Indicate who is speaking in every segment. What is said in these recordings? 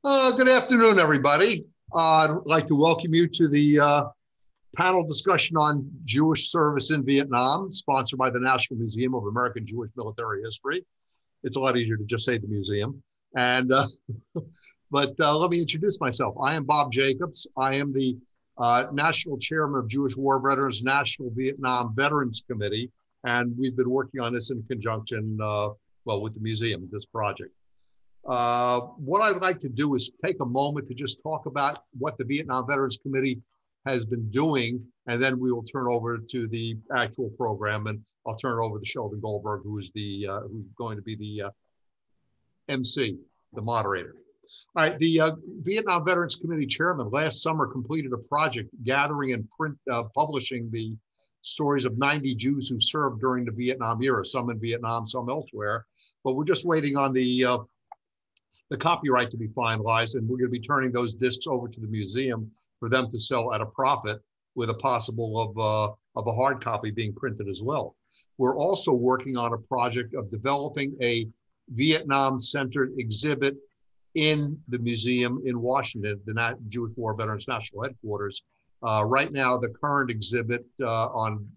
Speaker 1: Good afternoon, everybody. I'd like to welcome you to the panel discussion on Jewish service in Vietnam, sponsored by the National Museum of American Jewish Military History. It's a lot easier to just say the museum. And but let me introduce myself. I am Bob Jacobs. I am the National Chairman of Jewish War Veterans National Vietnam Veterans Committee, and we've been working on this in conjunction, with the museum, this project. What I'd like to do is take a moment to just talk about what the Vietnam Veterans Committee has been doing, and then we will turn over to the actual program, and I'll turn it over to Sheldon Goldberg, who's going to be the MC, the moderator. All right, the Vietnam Veterans Committee chairman last summer completed a project gathering and publishing the stories of 90 Jews who served during the Vietnam era, some in Vietnam, some elsewhere, but we're just waiting on the copyright to be finalized, and we're going to be turning those discs over to the museum for them to sell at a profit, with a possible of a hard copy being printed as well. We're also working on a project of developing a Vietnam-centered exhibit in the museum in Washington, the Jewish War Veterans National Headquarters. Right now, the current exhibit on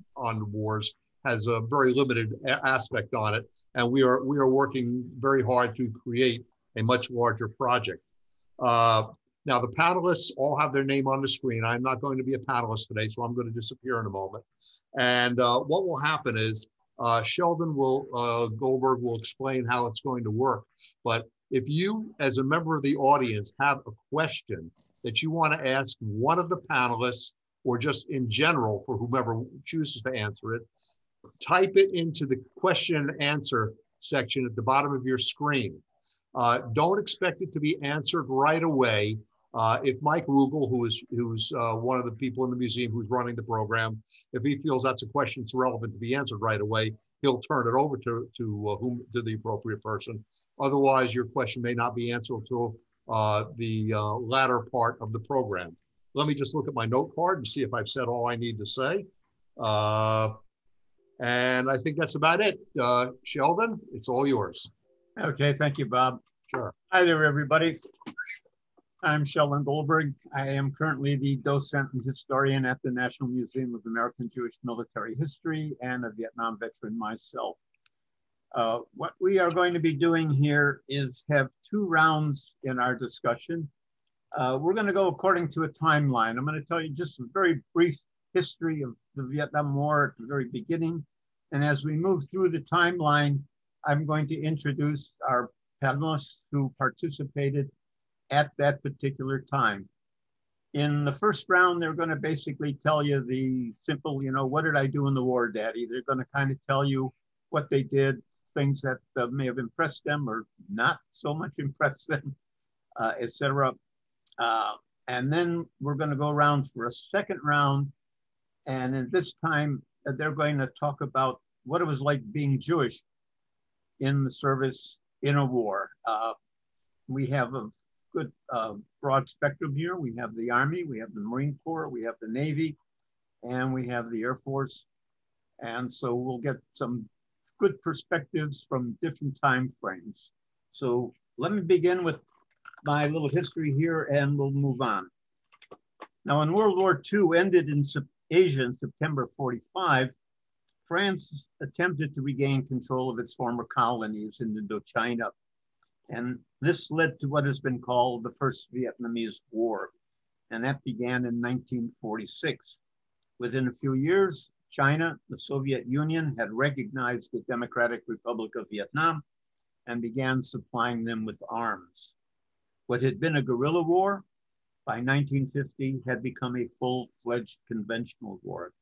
Speaker 1: wars has a very limited aspect on it, and we are working very hard to create a much larger project. Now, the panelists all have their name on the screen. I'm not going to be a panelist today, so I'm going to disappear in a moment. And what will happen is Sheldon Goldberg will explain how it's going to work. But if you, as a member of the audience, have a question that you want to ask one of the panelists, or just in general for whomever chooses to answer it, type it into the question and answer section at the bottom of your screen. Don't expect it to be answered right away. If Mike Rugel, who's one of the people in the museum who's running the program, if he feels that's a question that's relevant to be answered right away, he'll turn it over to the appropriate person. Otherwise, your question may not be answered until the latter part of the program. Let me just look at my note card and see if I've said all I need to say. And I think that's about it. Sheldon, it's all yours.
Speaker 2: Okay, thank you, Bob.
Speaker 1: Sure.
Speaker 2: Hi there, everybody. I'm Sheldon Goldberg. I am currently the docent and historian at the National Museum of American Jewish Military History, and a Vietnam veteran myself. What we are going to be doing here is have two rounds in our discussion. We're going to go according to a timeline. I'm going to tell you just a very brief history of the Vietnam War at the very beginning. And as we move through the timeline, I'm going to introduce our panelists who participated at that particular time. In the first round, they're going to basically tell you the simple, what did I do in the war, Daddy? They're going to kind of tell you what they did, things that may have impressed them or not so much impressed them, etc. And then we're going to go around for a second round. And at this time, they're going to talk about what it was like being Jewish in the service in a war. We have a good broad spectrum here. We have the Army, we have the Marine Corps, we have the Navy, and we have the Air Force. And so we'll get some good perspectives from different time frames. So let me begin with my little history here, and we'll move on. Now, when World War II ended in Asia in September 45, France attempted to regain control of its former colonies in Indochina. And this led to what has been called the First Vietnamese War. And that began in 1946. Within a few years, China, the Soviet Union, had recognized the Democratic Republic of Vietnam and began supplying them with arms. What had been a guerrilla war by 1950 had become a full-fledged conventional war.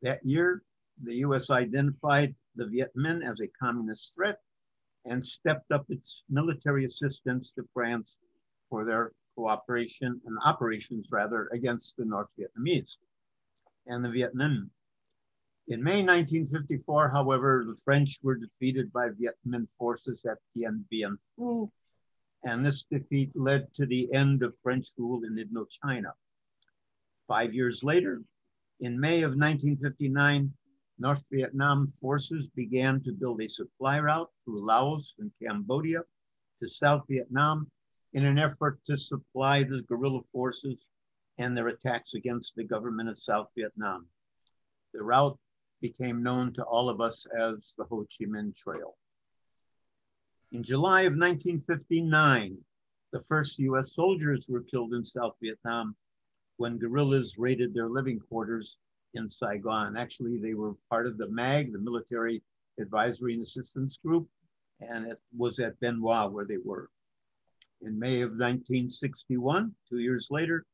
Speaker 2: That year, the US identified the Viet Minh as a communist threat and stepped up its military assistance to France for their cooperation and operations, rather, against the North Vietnamese and the Viet Minh. In May 1954, however, the French were defeated by Viet Minh forces at Dien Bien Phu, and this defeat led to the end of French rule in Indochina. 5 years later, in May of 1959, North Vietnam forces began to build a supply route through Laos and Cambodia to South Vietnam in an effort to supply the guerrilla forces and their attacks against the government of South Vietnam. The route became known to all of us as the Ho Chi Minh Trail. In July of 1959, the first US soldiers were killed in South Vietnam when guerrillas raided their living quarters in Saigon. Actually, they were part of the MAG, the Military Advisory and Assistance Group, and it was at Bien Hoa where they were. In May of 1961, 2 years later,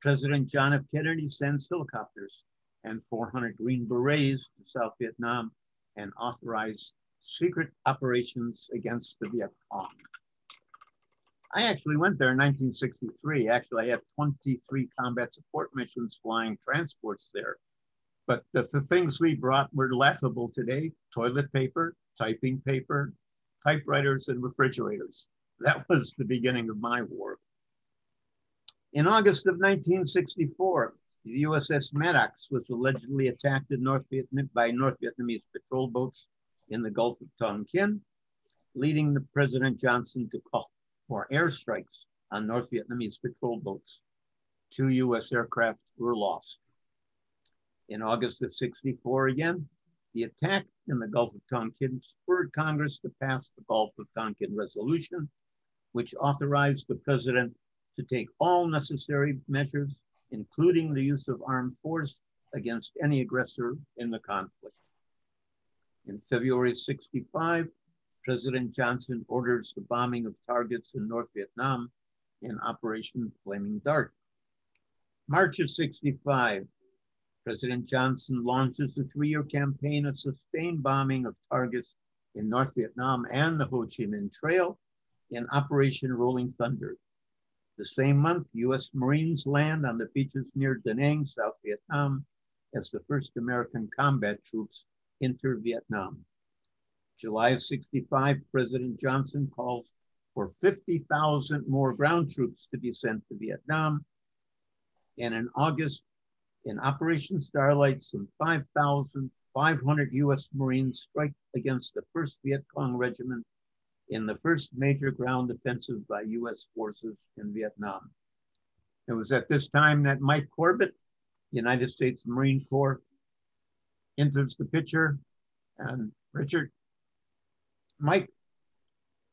Speaker 2: President John F. Kennedy sends helicopters and 400 Green Berets to South Vietnam and authorized secret operations against the Viet Cong. I actually went there in 1963. Actually, I had 23 combat support missions flying transports there. But the things we brought were laughable today: toilet paper, typing paper, typewriters, and refrigerators. That was the beginning of my war. In August of 1964, the USS Maddox was allegedly attacked in by North Vietnamese patrol boats in the Gulf of Tonkin, leading the President Johnson to call for airstrikes on North Vietnamese patrol boats. 2 US aircraft were lost. In August of 64 again, the attack in the Gulf of Tonkin spurred Congress to pass the Gulf of Tonkin Resolution, which authorized the president to take all necessary measures, including the use of armed force against any aggressor in the conflict. In February of 65, President Johnson orders the bombing of targets in North Vietnam in Operation Flaming Dart. March of 65, President Johnson launches a 3-year campaign of sustained bombing of targets in North Vietnam and the Ho Chi Minh Trail in Operation Rolling Thunder. The same month, US Marines land on the beaches near Da Nang, South Vietnam, as the first American combat troops enter Vietnam. July of 65, President Johnson calls for 50,000 more ground troops to be sent to Vietnam. And in August, in Operation Starlight, some 5,500 US Marines strike against the 1st Viet Cong Regiment in the first major ground offensive by US forces in Vietnam. It was at this time that Mike Corbett, United States Marine Corps, enters the picture. And Richard, Mike,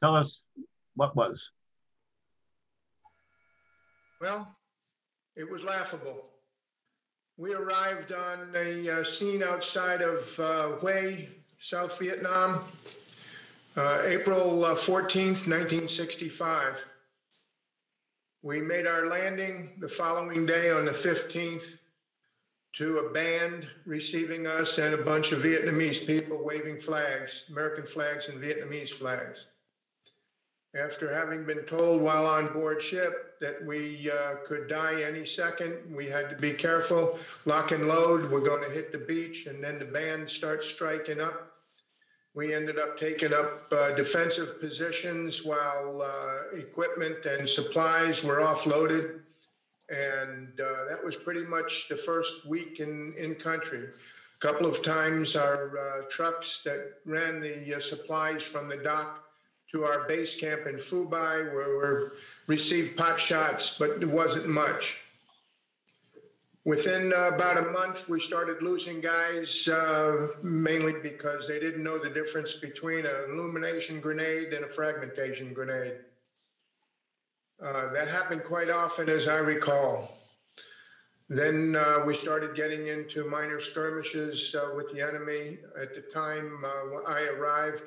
Speaker 2: tell us what was.
Speaker 3: Well, it was laughable. We arrived on a scene outside of Hue, South Vietnam, April 14th, 1965. We made our landing the following day on the 15th to a band receiving us and a bunch of Vietnamese people waving flags, American flags and Vietnamese flags. After having been told while on board ship that we could die any second, we had to be careful, lock and load, we're going to hit the beach, and then the band starts striking up. We ended up taking up defensive positions while equipment and supplies were offloaded. And that was pretty much the first week in country. A couple of times our trucks that ran the supplies from the dock to our base camp in Phu Bai were received pot shots, but it wasn't much. Within about a month, we started losing guys, mainly because they didn't know the difference between an illumination grenade and a fragmentation grenade. That happened quite often, as I recall. Then we started getting into minor skirmishes with the enemy. At the time when I arrived,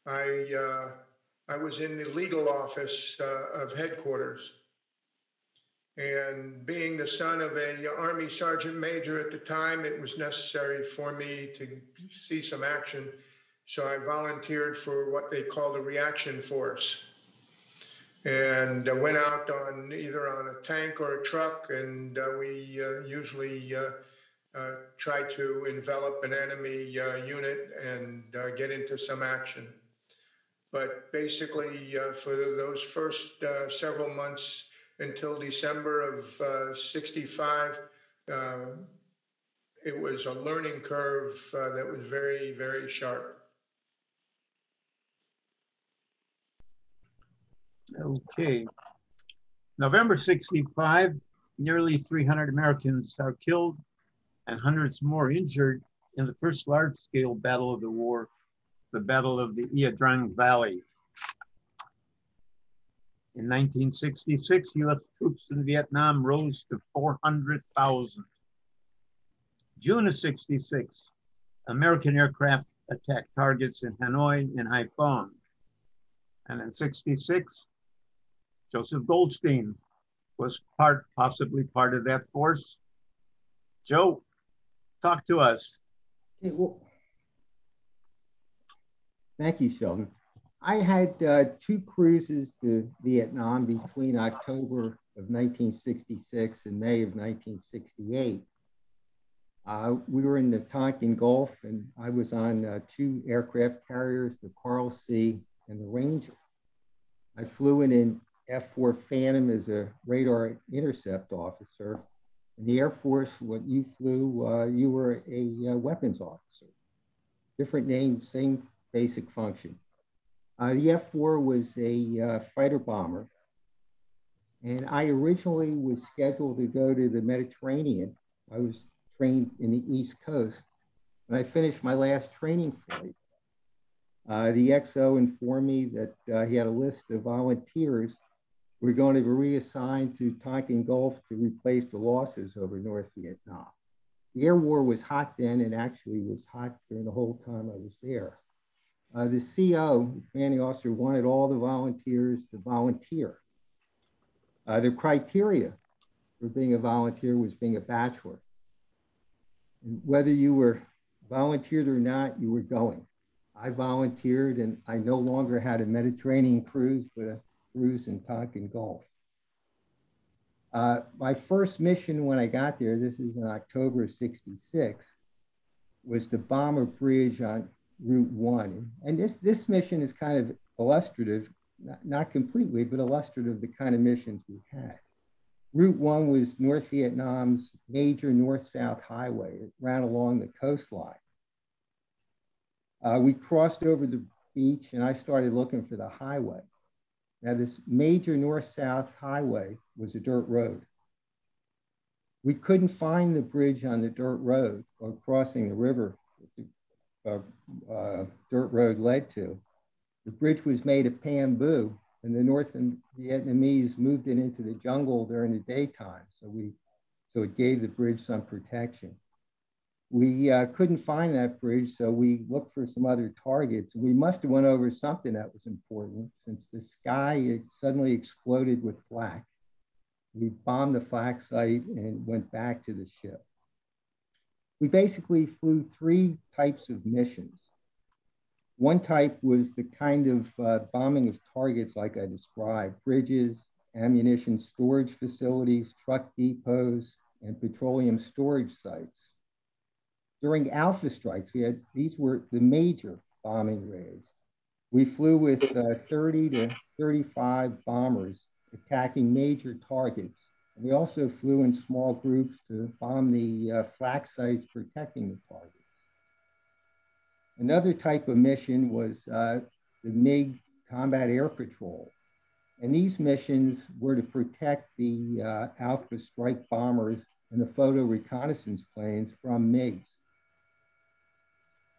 Speaker 3: I was in the legal office of headquarters. And being the son of an Army Sergeant Major at the time, it was necessary for me to see some action. So I volunteered for what they called a reaction force. And went out on either on a tank or a truck, and we usually try to envelop an enemy unit and get into some action. But basically, for those first several months until December of 65, it was a learning curve that was very, very sharp.
Speaker 2: Okay. November 65, nearly 300 Americans are killed and hundreds more injured in the first large-scale battle of the war, the Battle of the Ia Drang Valley. In 1966, U.S. troops in Vietnam rose to 400,000. June of 66, American aircraft attacked targets in Hanoi and Haiphong. And in 66, Joseph Goldstein was possibly part of that force. Joe, talk to us.
Speaker 4: Okay, well, thank you, Sheldon. I had 2 cruises to Vietnam between October of 1966 and May of 1968. We were in the Tonkin Gulf, and I was on 2 aircraft carriers, the Coral Sea and the Ranger. I flew in an F-4 Phantom as a Radar Intercept Officer. In the Air Force, what you flew, you were a weapons officer. Different name, same basic function. The F-4 was a fighter bomber, and I originally was scheduled to go to the Mediterranean. I was trained in the East Coast. When I finished my last training flight, the XO informed me that he had a list of volunteers who were going to be reassigned to Tonkin Gulf to replace the losses over North Vietnam. The air war was hot then, and actually was hot during the whole time I was there. The CO, the commanding officer, wanted all the volunteers to volunteer. The criteria for being a volunteer was being a bachelor. And whether you were volunteered or not, you were going. I volunteered, and I no longer had a Mediterranean cruise, but a cruise in Tonkin Gulf. My first mission when I got there, this is in October of '66, was to bomb a bridge on Route 1. And this mission is kind of illustrative, not completely, but illustrative of the kind of missions we had. Route 1 was North Vietnam's major north-south highway. It ran along the coastline. We crossed over the beach, and I started looking for the highway. Now, this major north-south highway was a dirt road. We couldn't find the bridge on the dirt road or crossing the river dirt road led to. The bridge was made of bamboo, and the North Vietnamese moved it into the jungle during the daytime, so it gave the bridge some protection. We couldn't find that bridge, so we looked for some other targets. We must have went over something that was important, since the sky suddenly exploded with flak. We bombed the flak site and went back to the ship. We basically flew 3 types of missions. One type was the kind of bombing of targets like I described: bridges, ammunition storage facilities, truck depots, and petroleum storage sites. During Alpha strikes, these were the major bombing raids. We flew with 30 to 35 bombers attacking major targets. We also flew in small groups to bomb the flak sites protecting the targets. Another type of mission was the Mig Combat Air Patrol. And these missions were to protect the Alpha strike bombers and the photo reconnaissance planes from MiGs.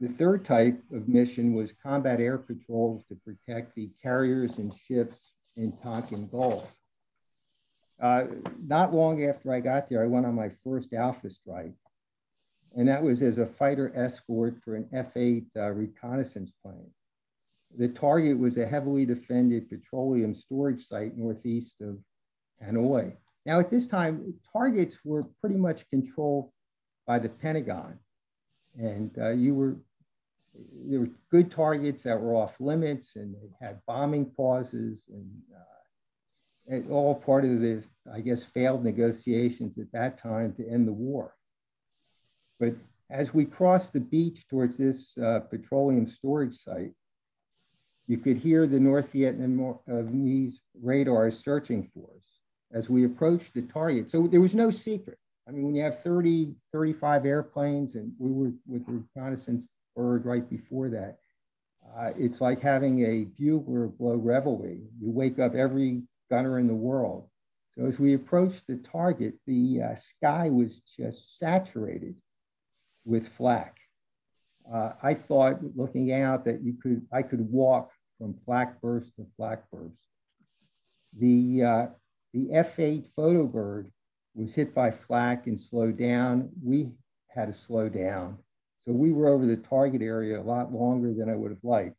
Speaker 4: The third type of mission was combat air patrols to protect the carriers and ships in Tonkin Gulf. Not long after I got there, I went on my first Alpha strike, and that was as a fighter escort for an F-8 reconnaissance plane. The target was a heavily defended petroleum storage site northeast of Hanoi. Now, at this time, targets were pretty much controlled by the Pentagon, and there were good targets that were off limits, and they had bombing pauses, and all part of the, I guess, failed negotiations at that time to end the war. But as we crossed the beach towards this petroleum storage site, you could hear the North Vietnamese radars searching for us as we approached the target. So there was no secret. I mean, when you have 30, 35 airplanes, and we were with the reconnaissance bird right before that, it's like having a bugler blow reveille. You wake up every gunner in the world. So as we approached the target, the sky was just saturated with flak. I thought, looking out, that I could walk from flak burst to flak burst. The F-8 photo bird was hit by flak and slowed down. We had to slow down. So we were over the target area a lot longer than I would have liked.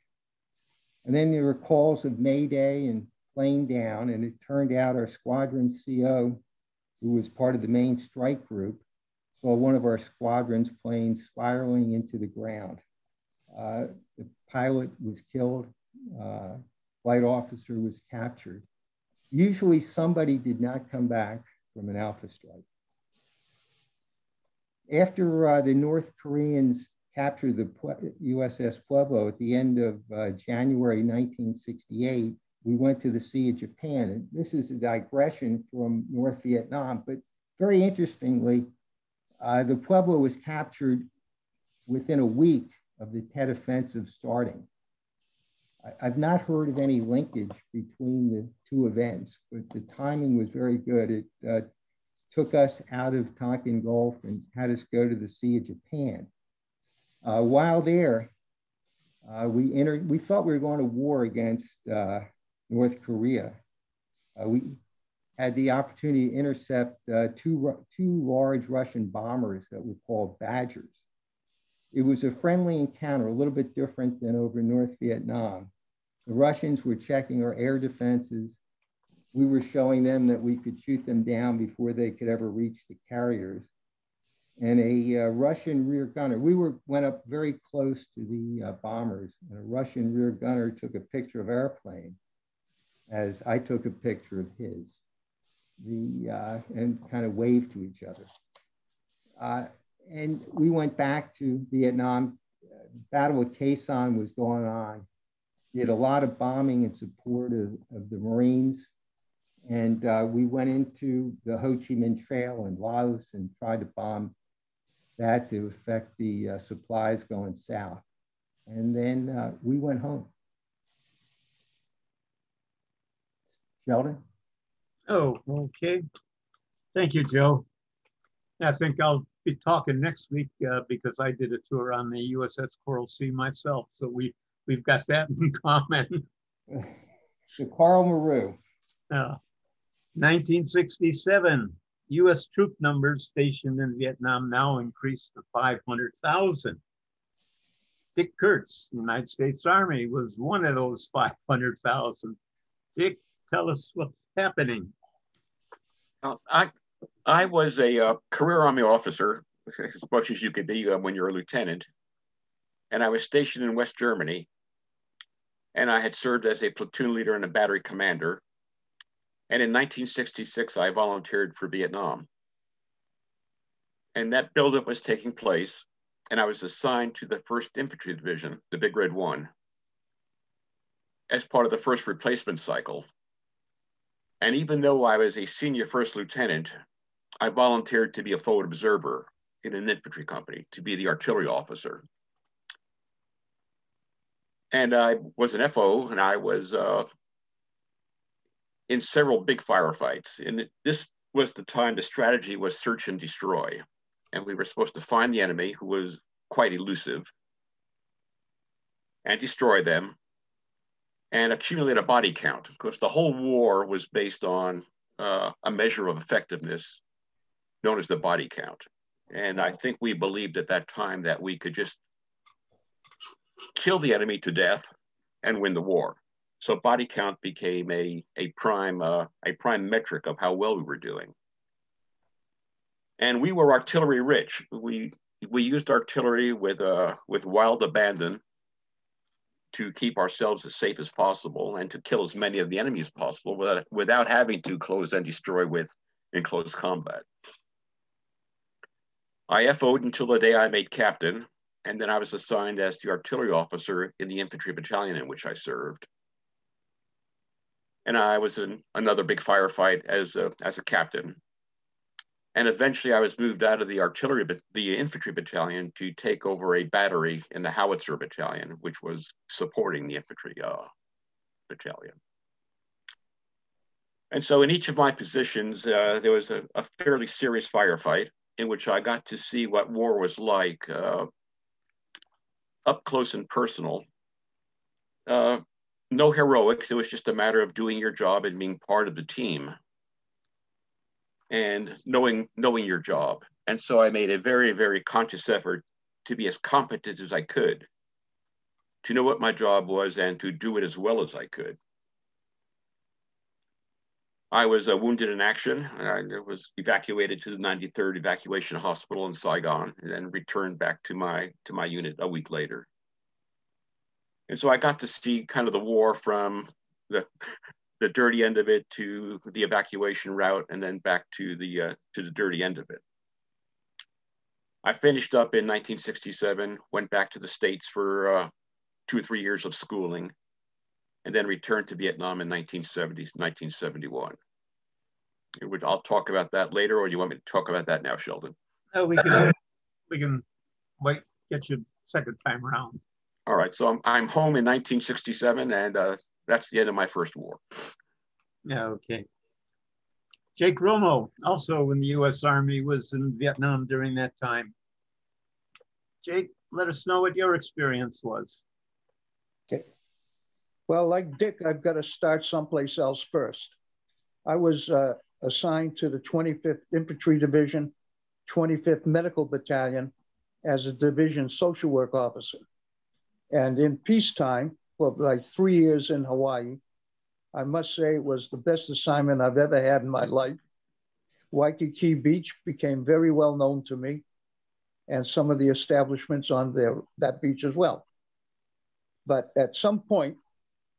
Speaker 4: And then there were calls of Mayday and plane down, and it turned out our squadron CO, who was part of the main strike group, saw one of our squadron's planes spiraling into the ground. The pilot was killed, flight officer was captured. Usually somebody did not come back from an alpha strike. After the North Koreans captured the USS Pueblo at the end of January 1968, we went to the Sea of Japan. And this is a digression from North Vietnam, but very interestingly, the Pueblo was captured within a week of the Tet Offensive starting. I've not heard of any linkage between the two events, but the timing was very good. It took us out of Tonkin Gulf and had us go to the Sea of Japan. While there, we thought we were going to war against North Korea. We had the opportunity to intercept two large Russian bombers that were called Badgers. It was a friendly encounter, a little bit different than over North Vietnam. The Russians were checking our air defenses. We were showing them that we could shoot them down before they could ever reach the carriers. And a Russian rear gunner, went up very close to the bombers, and a Russian rear gunner took a picture of our plane as I took a picture of his, and kind of waved to each other. And we went back to Vietnam. Battle of Quai Son was going on. Did a lot of bombing in support of the Marines. And we went into the Ho Chi Minh Trail in Laos and tried to bomb that to affect the supplies going south. And then we went home. Sheldon?
Speaker 2: Oh, okay. Thank you, Joe. I think I'll be talking next week because I did a tour on the USS Coral Sea myself. So we've got that in common.
Speaker 4: The Carl Maru.
Speaker 2: 1967, U.S. troop numbers stationed in Vietnam now increased to 500,000. Dick Kurtz, United States Army, was one of those 500,000. Dick, tell us what's happening.
Speaker 5: I was a career Army officer, as much as you could be when you're a lieutenant. And I was stationed in West Germany. And I had served as a platoon leader and a battery commander. And in 1966, I volunteered for Vietnam. And that buildup was taking place. And I was assigned to the First Infantry Division, the Big Red One, as part of the first replacement cycle. And even though I was a senior first lieutenant, I volunteered to be a forward observer in an infantry company, to be the artillery officer. And I was an FO, and I was in several big firefights. And this was the time the strategy was search and destroy. And we were supposed to find the enemy, who was quite elusive, and destroy them, and accumulate a body count. Of course, the whole war was based on a measure of effectiveness known as the body count. And I think we believed at that time that we could just kill the enemy to death and win the war. So body count became a prime metric of how well we were doing. And we were artillery rich. We used artillery with wild abandon to keep ourselves as safe as possible and to kill as many of the enemy as possible without having to close and destroy in close combat. I FO'd until the day I made captain, and then I was assigned as the artillery officer in the infantry battalion in which I served. And I was in another big firefight as a captain. And eventually I was moved out of the infantry battalion to take over a battery in the howitzer battalion, which was supporting the infantry battalion. And so in each of my positions, there was a fairly serious firefight in which I got to see what war was like up close and personal. No heroics, it was just a matter of doing your job and being part of the team and knowing your job. And so I made a very, very conscious effort to be as competent as I could, to know what my job was and to do it as well as I could. I was wounded in action. I was evacuated to the 93rd Evacuation Hospital in Saigon and then returned back to my unit a week later. And so I got to see kind of the war from the dirty end of it to the evacuation route and then back to the dirty end of it. I finished up in 1967, went back to the States for 2 or 3 years of schooling, and then returned to Vietnam in 1971. I'll talk about that later, or do you want me to talk about that now, Sheldon?
Speaker 2: No, we can wait, get you second time around.
Speaker 5: All right, so I'm home in 1967, and that's the end of my first war.
Speaker 2: Yeah, okay. Jake Romo, also in the U.S. Army, was in Vietnam during that time. Jake, let us know what your experience was.
Speaker 6: Okay. Well, like Dick, I've got to start someplace else first. I was assigned to the 25th Infantry Division, 25th Medical Battalion as a division social work officer. And in peacetime, for like 3 years in Hawaii, I must say it was the best assignment I've ever had in my life. Waikiki Beach became very well known to me, and some of the establishments on that beach as well. But at some point,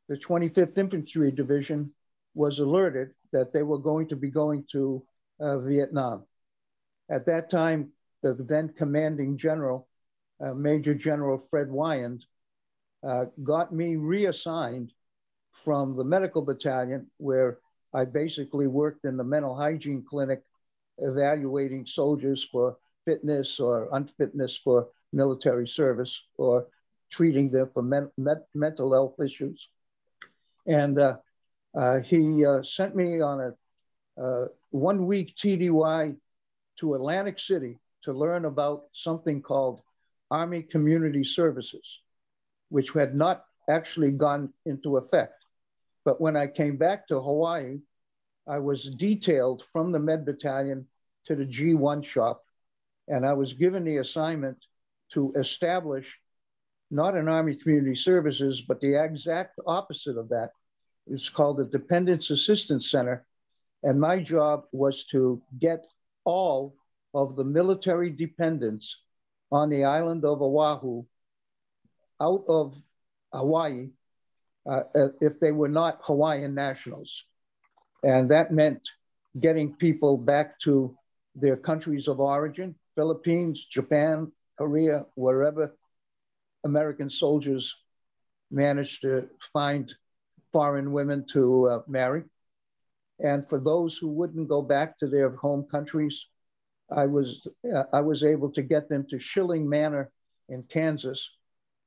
Speaker 6: the 25th Infantry Division was alerted that they were going to be going to Vietnam. At that time, the then commanding general, Major General Fred Wyand, got me reassigned from the medical battalion, where I basically worked in the mental hygiene clinic, evaluating soldiers for fitness or unfitness for military service, or treating them for mental health issues. And he sent me on a 1 week TDY to Atlantic City to learn about something called Army Community Services, which had not actually gone into effect. But when I came back to Hawaii, I was detailed from the Med Battalion to the G1 shop, and I was given the assignment to establish not an Army Community Services, but the exact opposite of that. It's called the Dependents Assistance Center. And my job was to get all of the military dependents on the island of Oahu out of Hawaii if they were not Hawaiian nationals. And that meant getting people back to their countries of origin, Philippines, Japan, Korea, wherever American soldiers managed to find foreign women to marry. And for those who wouldn't go back to their home countries, I was able to get them to Schilling Manor in Kansas,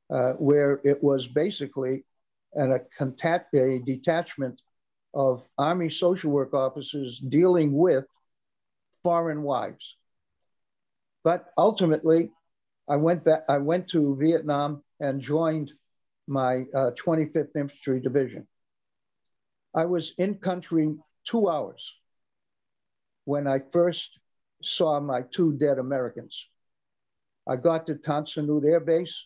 Speaker 6: where it was basically a detachment of Army social work officers dealing with foreign wives. But ultimately, I went to Vietnam and joined my 25th Infantry Division. I was in country 2 hours when I first saw my 2 dead Americans. I got to Tan Son Nhut Air Base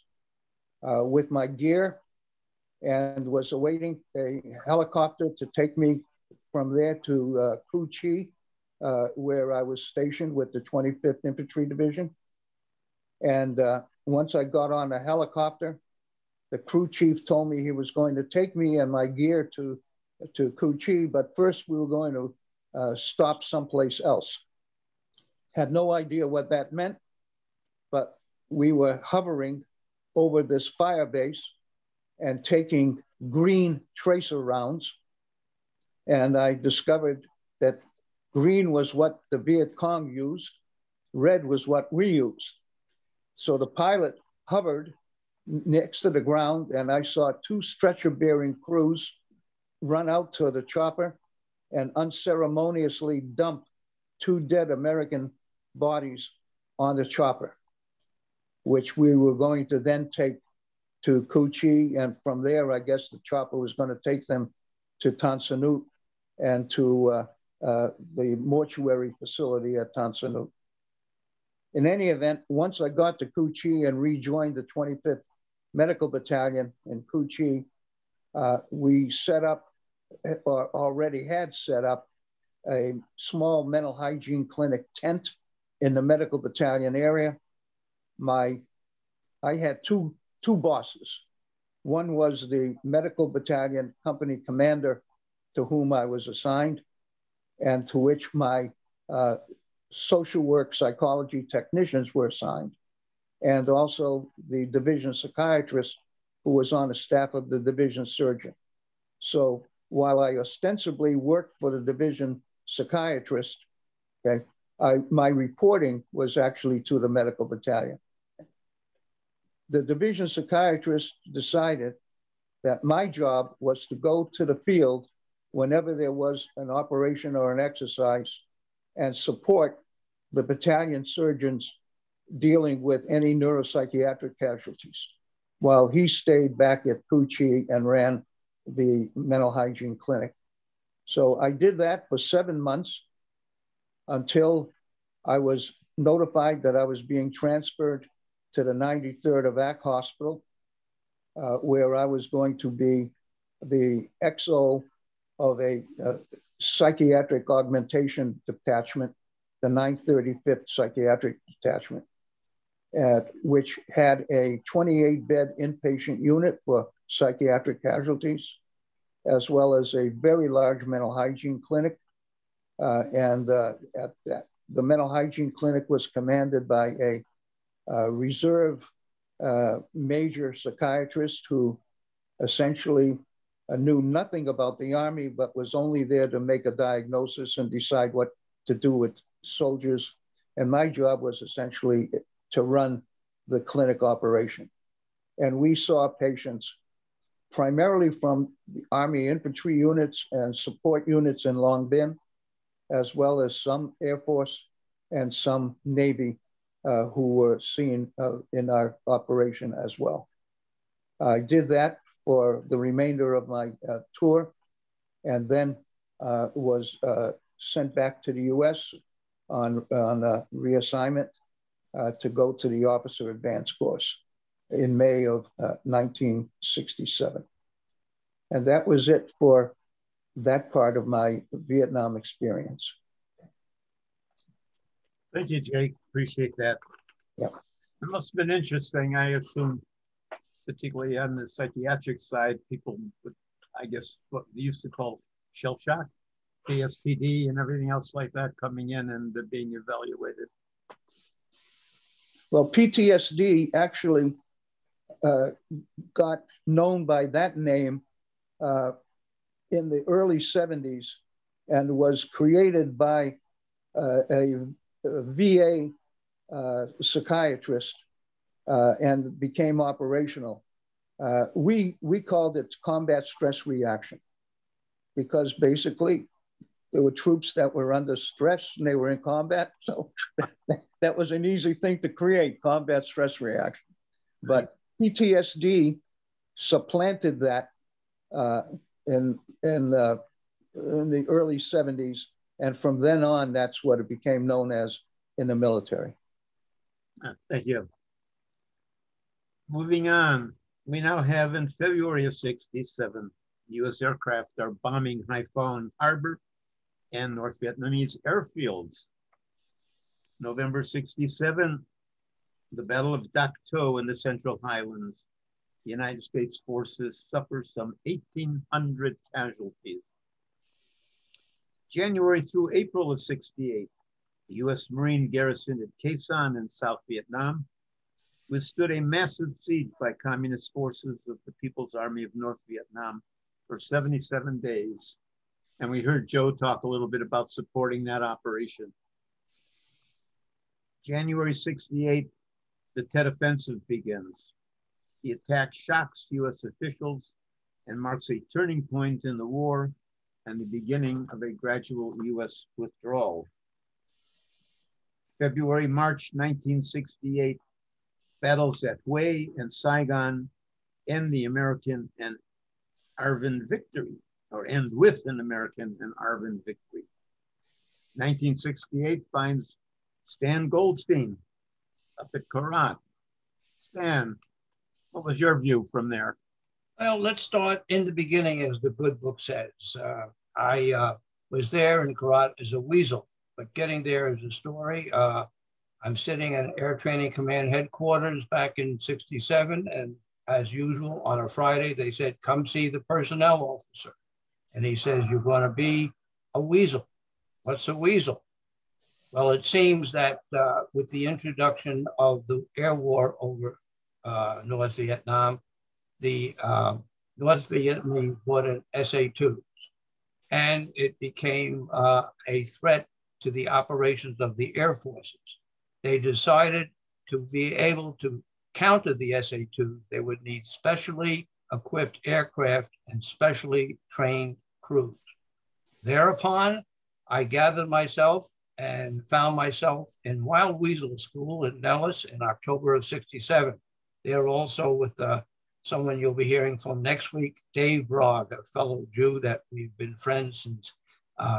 Speaker 6: with my gear and was awaiting a helicopter to take me from there to Cu Chi, where I was stationed with the 25th Infantry Division. And once I got on the helicopter, the crew chief told me he was going to take me and my gear to Cu Chi, but first we were going to stop someplace else. Had no idea what that meant, but we were hovering over this fire base and taking green tracer rounds. And I discovered that green was what the Viet Cong used, red was what we used. So the pilot hovered next to the ground, and I saw 2 stretcher-bearing crews run out to the chopper and unceremoniously dumped 2 dead American bodies on the chopper, which we were going to then take to Cu Chi, and from there, I guess the chopper was going to take them to Tan Son Nhut and to the mortuary facility at Tan Son Nhut. In any event, once I got to Cu Chi and rejoined the 25th Medical Battalion in Cu Chi, we set up, or already had set up, a small mental hygiene clinic tent in the medical battalion area. I had two bosses. One was the medical battalion company commander, to whom I was assigned, and to which my social work psychology technicians were assigned, and also the division psychiatrist, who was on the staff of the division surgeon. So while I ostensibly worked for the division psychiatrist, okay, my reporting was actually to the medical battalion. The division psychiatrist decided that my job was to go to the field whenever there was an operation or an exercise and support the battalion surgeons dealing with any neuropsychiatric casualties, while he stayed back at Cu Chi and ran the mental hygiene clinic. So I did that for 7 months until I was notified that I was being transferred to the 93rd Evac Hospital, where I was going to be the XO of a psychiatric augmentation detachment, the 935th Psychiatric Detachment, which had a 28-bed inpatient unit for psychiatric casualties, as well as a very large mental hygiene clinic. The mental hygiene clinic was commanded by a reserve major psychiatrist who essentially knew nothing about the Army, but was only there to make a diagnosis and decide what to do with soldiers. And my job was essentially to run the clinic operation. And we saw patients primarily from the Army infantry units and support units in Long Binh, as well as some Air Force and some Navy who were seen in our operation as well. I did that for the remainder of my tour, and then was sent back to the US on reassignment to go to the Officer Advanced Course in May of 1967. And that was it for that part of my Vietnam experience.
Speaker 2: Thank you, Jake. Appreciate that.
Speaker 6: Yeah.
Speaker 2: It must have been interesting. I assume, particularly on the psychiatric side, people would, I guess, what they used to call shell shock, PSTD, and everything else like that coming in and being evaluated.
Speaker 6: Well, PTSD actually got known by that name in the early 70s and was created by a VA psychiatrist and became operational. We called it combat stress reaction because basically there were troops that were under stress and they were in combat. So that was an easy thing to create, combat stress reaction. But PTSD supplanted that in the early 70s. And from then on, that's what it became known as in the military.
Speaker 2: Thank you. Moving on, we now have in February of 67, US aircraft are bombing Haiphong Harbor and North Vietnamese airfields. November 67, the Battle of Dakto in the Central Highlands. The United States forces suffer some 1,800 casualties. January through April of 68, the US Marine garrison at Quai Son in South Vietnam withstood a massive siege by communist forces of the People's Army of North Vietnam for 77 days. And we heard Joe talk a little bit about supporting that operation. January 68, the Tet Offensive begins. The attack shocks US officials and marks a turning point in the war and the beginning of a gradual US withdrawal. February, March 1968, battles at Hue and Saigon end the American and ARVN victory, or end with an American and ARVN victory. 1968 finds Stan Goldstein up at Korat. Stan, what was your view from there?
Speaker 7: Well, let's start in the beginning, as the good book says. I was there in Korat as a weasel, but getting there is a story. I'm sitting at Air Training Command headquarters back in '67, and as usual, on a Friday, they said, come see the personnel officer. And he says, you're going to be a weasel. What's a weasel? Well, it seems that with the introduction of the air war over North Vietnam, the North Vietnamese bought an SA-2s, and it became a threat to the operations of the air forces. They decided to be able to counter the SA-2s, they would need specially equipped aircraft and specially trained crews. Thereupon, I gathered myself and found myself in Wild Weasel School in Nellis in October of '67. There also with someone you'll be hearing from next week, Dave Brogg, a fellow Jew that we've been friends since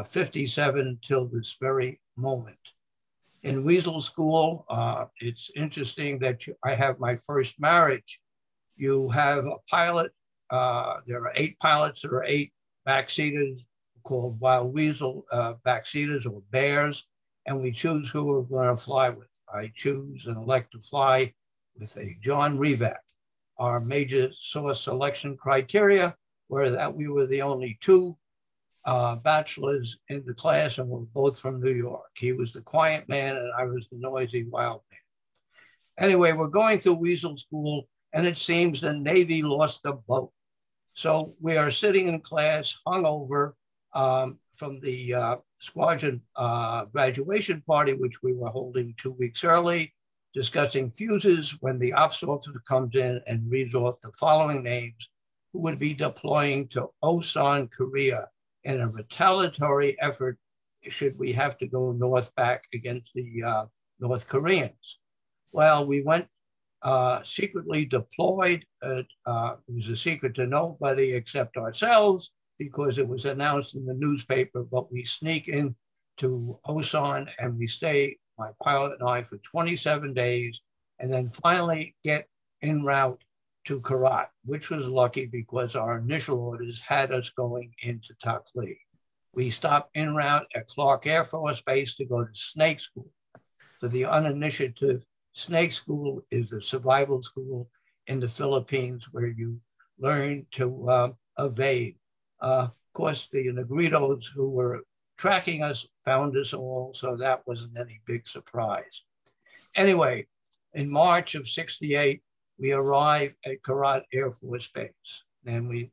Speaker 7: '57 till this very moment. In Weasel School, it's interesting that I have my first marriage. You have a pilot. There are 8 pilots. There are 8 backseaters called Wild Weasel backseaters or bears, and we choose who we're going to fly with. I choose and elect to fly with a John Revac. Our major source selection criteria were that we were the only 2 bachelors in the class, and we're both from New York. He was the quiet man, and I was the noisy wild man. Anyway, we're going through Weasel School, and it seems the Navy lost the boat. So we are sitting in class, hungover from the squadron graduation party, which we were holding 2 weeks early, discussing fuses, when the ops officer comes in and reads off the following names who would be deploying to Osan, Korea, in a retaliatory effort should we have to go north back against the North Koreans. Well, we went secretly deployed. It was a secret to nobody except ourselves because it was announced in the newspaper, but we sneak in to Osan and we stay, my pilot and I, for 27 days, and then finally get en route to Korat, which was lucky because our initial orders had us going into Takli. We stopped en route at Clark Air Force Base to go to Snake School. For the uninitiative, Snake School is the survival school in the Philippines where you learn to evade. Of course, the Negritos who were tracking us found us all, so that wasn't any big surprise. Anyway, in March of '68, we arrive at Korat Air Force Base. Then we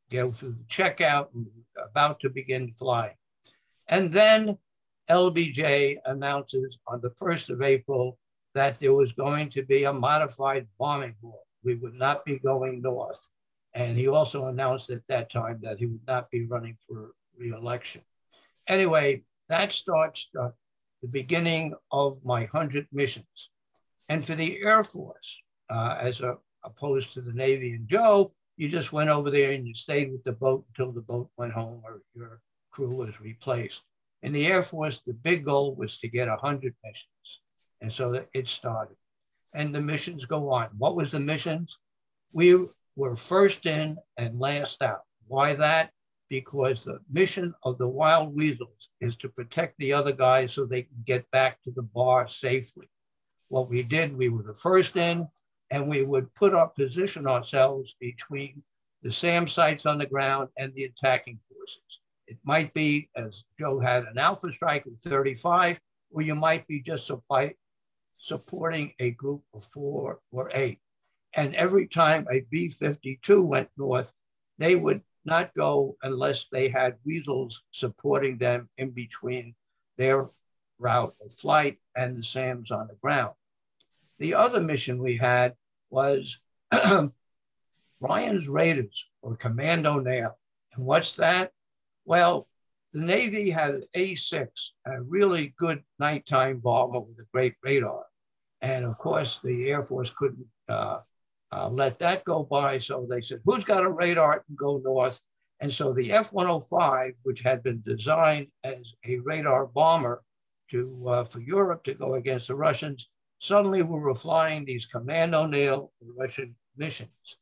Speaker 7: go through the checkout and about to begin flying. And then LBJ announces on the 1st of April that there was going to be a modified bombing war. We would not be going north. And he also announced at that time that he would not be running for re-election. Anyway, that starts the beginning of my 100 missions. And for the Air Force, opposed to the Navy and Joe, you just went over there and you stayed with the boat until the boat went home or your crew was replaced. In the Air Force, the big goal was to get 100 missions. And so it started. And the missions go on. What was the missions? We were first in and last out. Why that? Because the mission of the Wild Weasels is to protect the other guys so they can get back to the bar safely. What we did, we were the first in, and we would position ourselves between the SAM sites on the ground and the attacking forces. It might be, as Joe had, an Alpha strike of 35, or you might be just supporting a group of 4 or 8. And every time a B-52 went north, they would not go unless they had Weasels supporting them in between their route of flight and the SAMs on the ground. The other mission we had was Ryan's Raiders, or Commando Nail. And what's that? Well, the Navy had an A6, a really good nighttime bomber with a great radar. And of course, the Air Force couldn't let that go by. So they said, who's got a radar and go north? And so the F-105, which had been designed as a radar bomber for Europe to go against the Russians, suddenly we were flying these commando nail Russian missions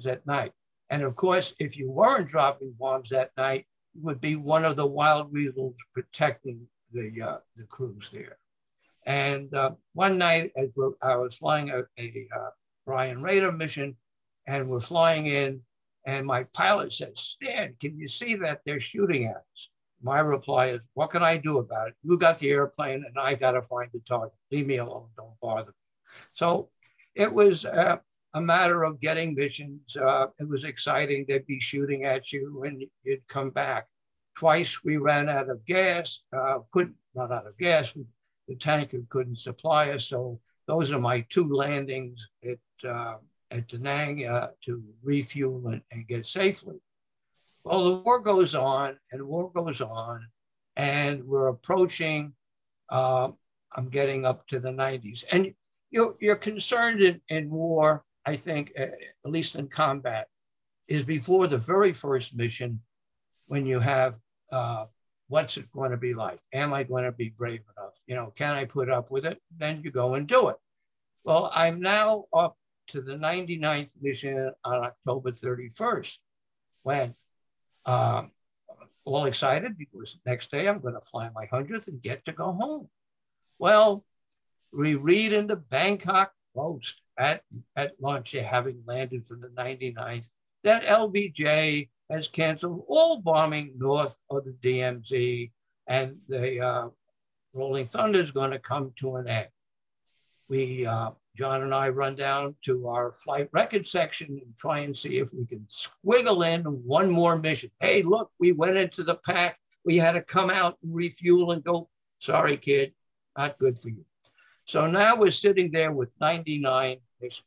Speaker 7: at night. And of course, if you weren't dropping bombs that night, you would be one of the wild weasels protecting the crews there. And one night, as I was flying a Brian radar mission, and we're flying in, and my pilot said, Stan, can you see that they're shooting at us? My reply is, what can I do about it? You got the airplane, and I got to find the target. Leave me alone, don't bother me. So it was a matter of getting missions. It was exciting. They'd be shooting at you, and you'd come back. Twice we ran out of gas, couldn't run out of gas. The tanker couldn't supply us. So those are my 2 landings at Da Nang to refuel and get safely. Well, the war goes on and war goes on, and we're approaching, I'm getting up to the 90s. And you're concerned in war, I think, at least in combat, is before the very first mission when you have, what's it going to be like? Am I going to be brave enough? You know, can I put up with it? Then you go and do it. Well, I'm now up to the 99th mission on October 31st, when all excited because next day I'm going to fly my 100th and get to go home. Well, we read in the Bangkok Post at lunch, having landed from the 99th, that LBJ has canceled all bombing north of the DMZ, and the Rolling Thunder is going to come to an end. We, John and I, run down to our flight record section and try and see if we can squiggle in one more mission. Hey, look, we went into the pack. We had to come out and refuel and go, sorry, kid, not good for you. So now we're sitting there with 99 missions.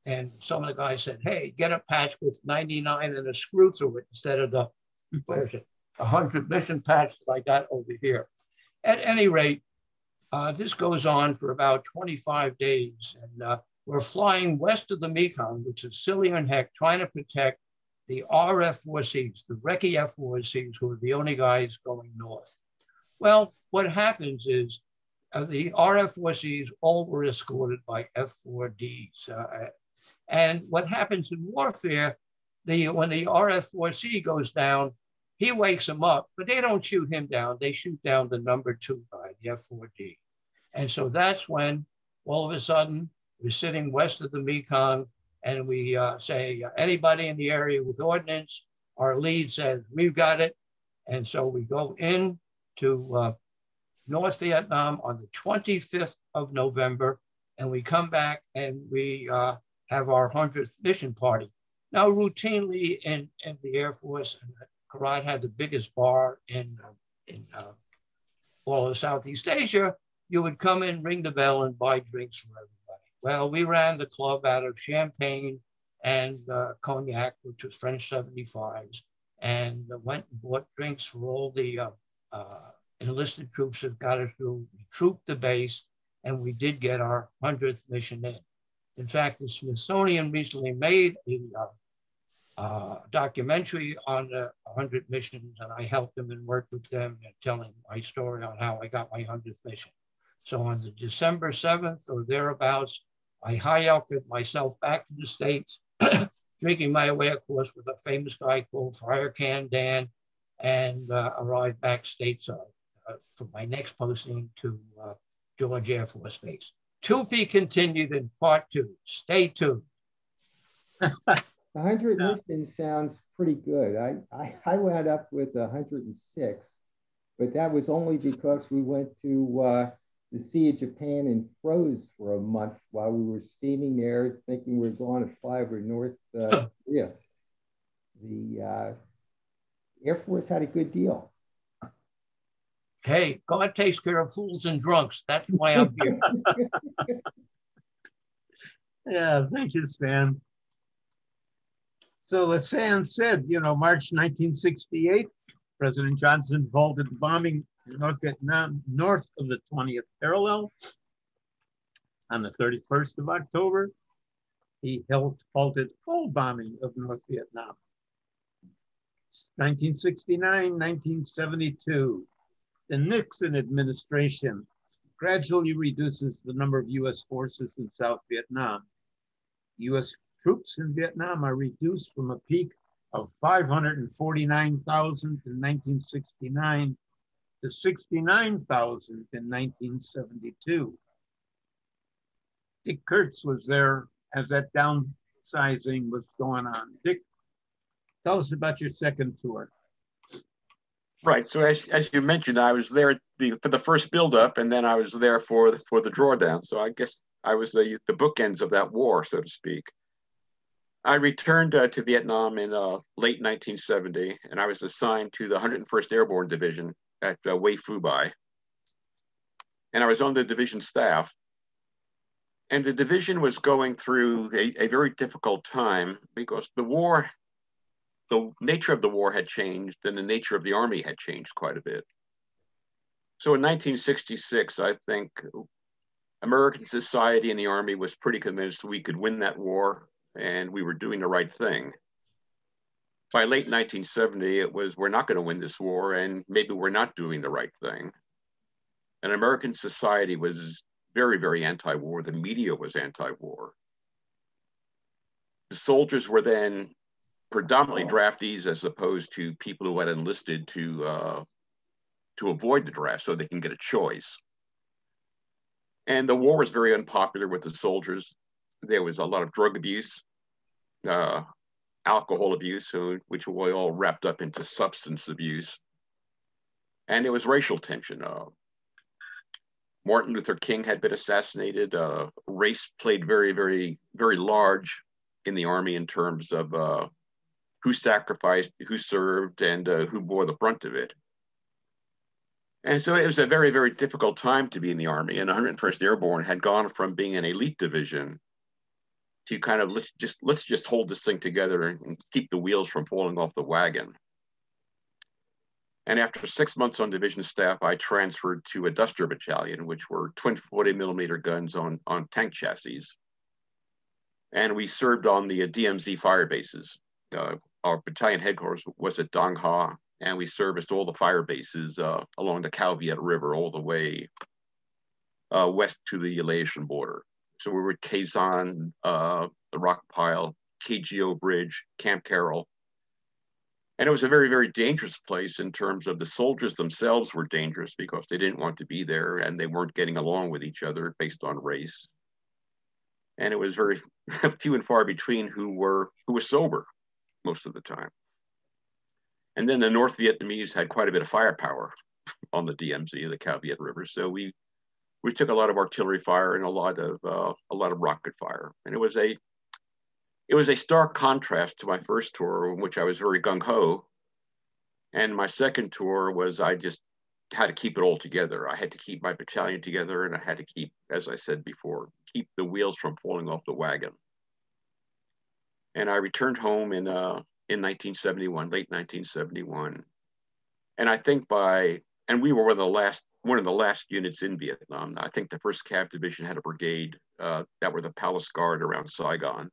Speaker 7: And some of the guys said, hey, get a patch with 99 and a screw through it instead of the, what is it, 100 mission patch that I got over here. At any rate, this goes on for about 25 days. And we're flying west of the Mekong, which is silly and heck, trying to protect the RF-4Cs, the Recce F-4Cs, who are the only guys going north. Well, what happens is the RF-4Cs all were escorted by F-4Ds. And what happens in warfare, when the RF-4C goes down, he wakes them up, but they don't shoot him down. They shoot down the number 2 guy, the F-4D. And so that's when all of a sudden we're sitting west of the Mekong, and we say, anybody in the area with ordnance? Our lead says, we've got it. And so we go in to North Vietnam on the 25th of November, and we come back and we have our 100th mission party. Now, routinely in the Air Force, Korat had the biggest bar in all of Southeast Asia. You would come in, ring the bell, and buy drinks for everybody. Well, we ran the club out of champagne and cognac, which was French 75s, and went and bought drinks for all the enlisted troops that got us through. We trooped the base, and we did get our 100th mission in. In fact, the Smithsonian recently made a documentary on the 100 missions, and I helped them and worked with them and telling my story on how I got my 100th mission. So on the December 7th or thereabouts, I high-elked myself back to the States, drinking my way, of course, with a famous guy called Friar Can Dan, and arrived back stateside for my next posting to George Air Force Base. To be continued in part 2. Stay tuned.
Speaker 4: 100 missions sounds pretty good. I wound up with 106, but that was only because we went to the Sea of Japan and froze for a month while we were steaming there, thinking we were going to fly over North Korea. The Air Force had a good deal.
Speaker 7: Hey, God takes care of fools and drunks. That's why I'm here.
Speaker 2: Yeah, thank you, Stan. So Lasan said, you know, March 1968, President Johnson halted the bombing in North Vietnam north of the 20th parallel. On the 31st of October, he halted all bombing of North Vietnam. 1969, 1972, the Nixon administration gradually reduces the number of US forces in South Vietnam. US troops in Vietnam are reduced from a peak of 549,000 in 1969 to 69,000 in 1972. Dick Kurtz was there as that downsizing was going on. Dick, tell us about your second tour.
Speaker 5: Right. So as you mentioned, I was there for the first buildup, and then I was there for the drawdown. So I guess I was the bookends of that war, so to speak. I returned to Vietnam in late 1970, and I was assigned to the 101st Airborne Division at Hue Phu Bai. And I was on the division staff. And the division was going through a very difficult time because the nature of the war had changed and the nature of the Army had changed quite a bit. So in 1966, I think American society and the Army was pretty convinced we could win that war and we were doing the right thing. By late 1970, it was, we're not going to win this war and maybe we're not doing the right thing. And American society was very, very anti-war. The media was anti-war. The soldiers were then predominantly draftees as opposed to people who had enlisted to avoid the draft so they can get a choice. And the war was very unpopular with the soldiers. There was a lot of drug abuse, alcohol abuse, which were all wrapped up into substance abuse. And there was racial tension. Martin Luther King had been assassinated. Race played very, very, very large in the Army in terms of who sacrificed, who served, and who bore the brunt of it. And so it was a very, very difficult time to be in the Army. And 101st Airborne had gone from being an elite division to kind of let's just hold this thing together and keep the wheels from falling off the wagon. And after 6 months on division staff, I transferred to a Duster battalion, which were twin 40mm guns on tank chassis. And we served on the DMZ fire bases. Our battalion headquarters was at Dong Ha, and we serviced all the fire bases along the Cao Viet River all the way west to the Laotian border. So we were at Quezon, the Rock Pile, KGO Bridge, Camp Carroll. And it was a very, very dangerous place in terms of the soldiers themselves were dangerous because they didn't want to be there and they weren't getting along with each other based on race. And it was very few and far between who were sober most of the time. And then the North Vietnamese had quite a bit of firepower on the DMZ, the Cao Viet River. So we took a lot of artillery fire and a lot of rocket fire. And it was a stark contrast to my first tour, in which I was very gung-ho. And my second tour was I just had to keep it all together. I had to keep my battalion together, and I had to keep, as I said before, keep the wheels from falling off the wagon. And I returned home in 1971, late 1971. And I think and we were one of the last units in Vietnam. I think the 1st Cav Division had a brigade that were the Palace Guard around Saigon.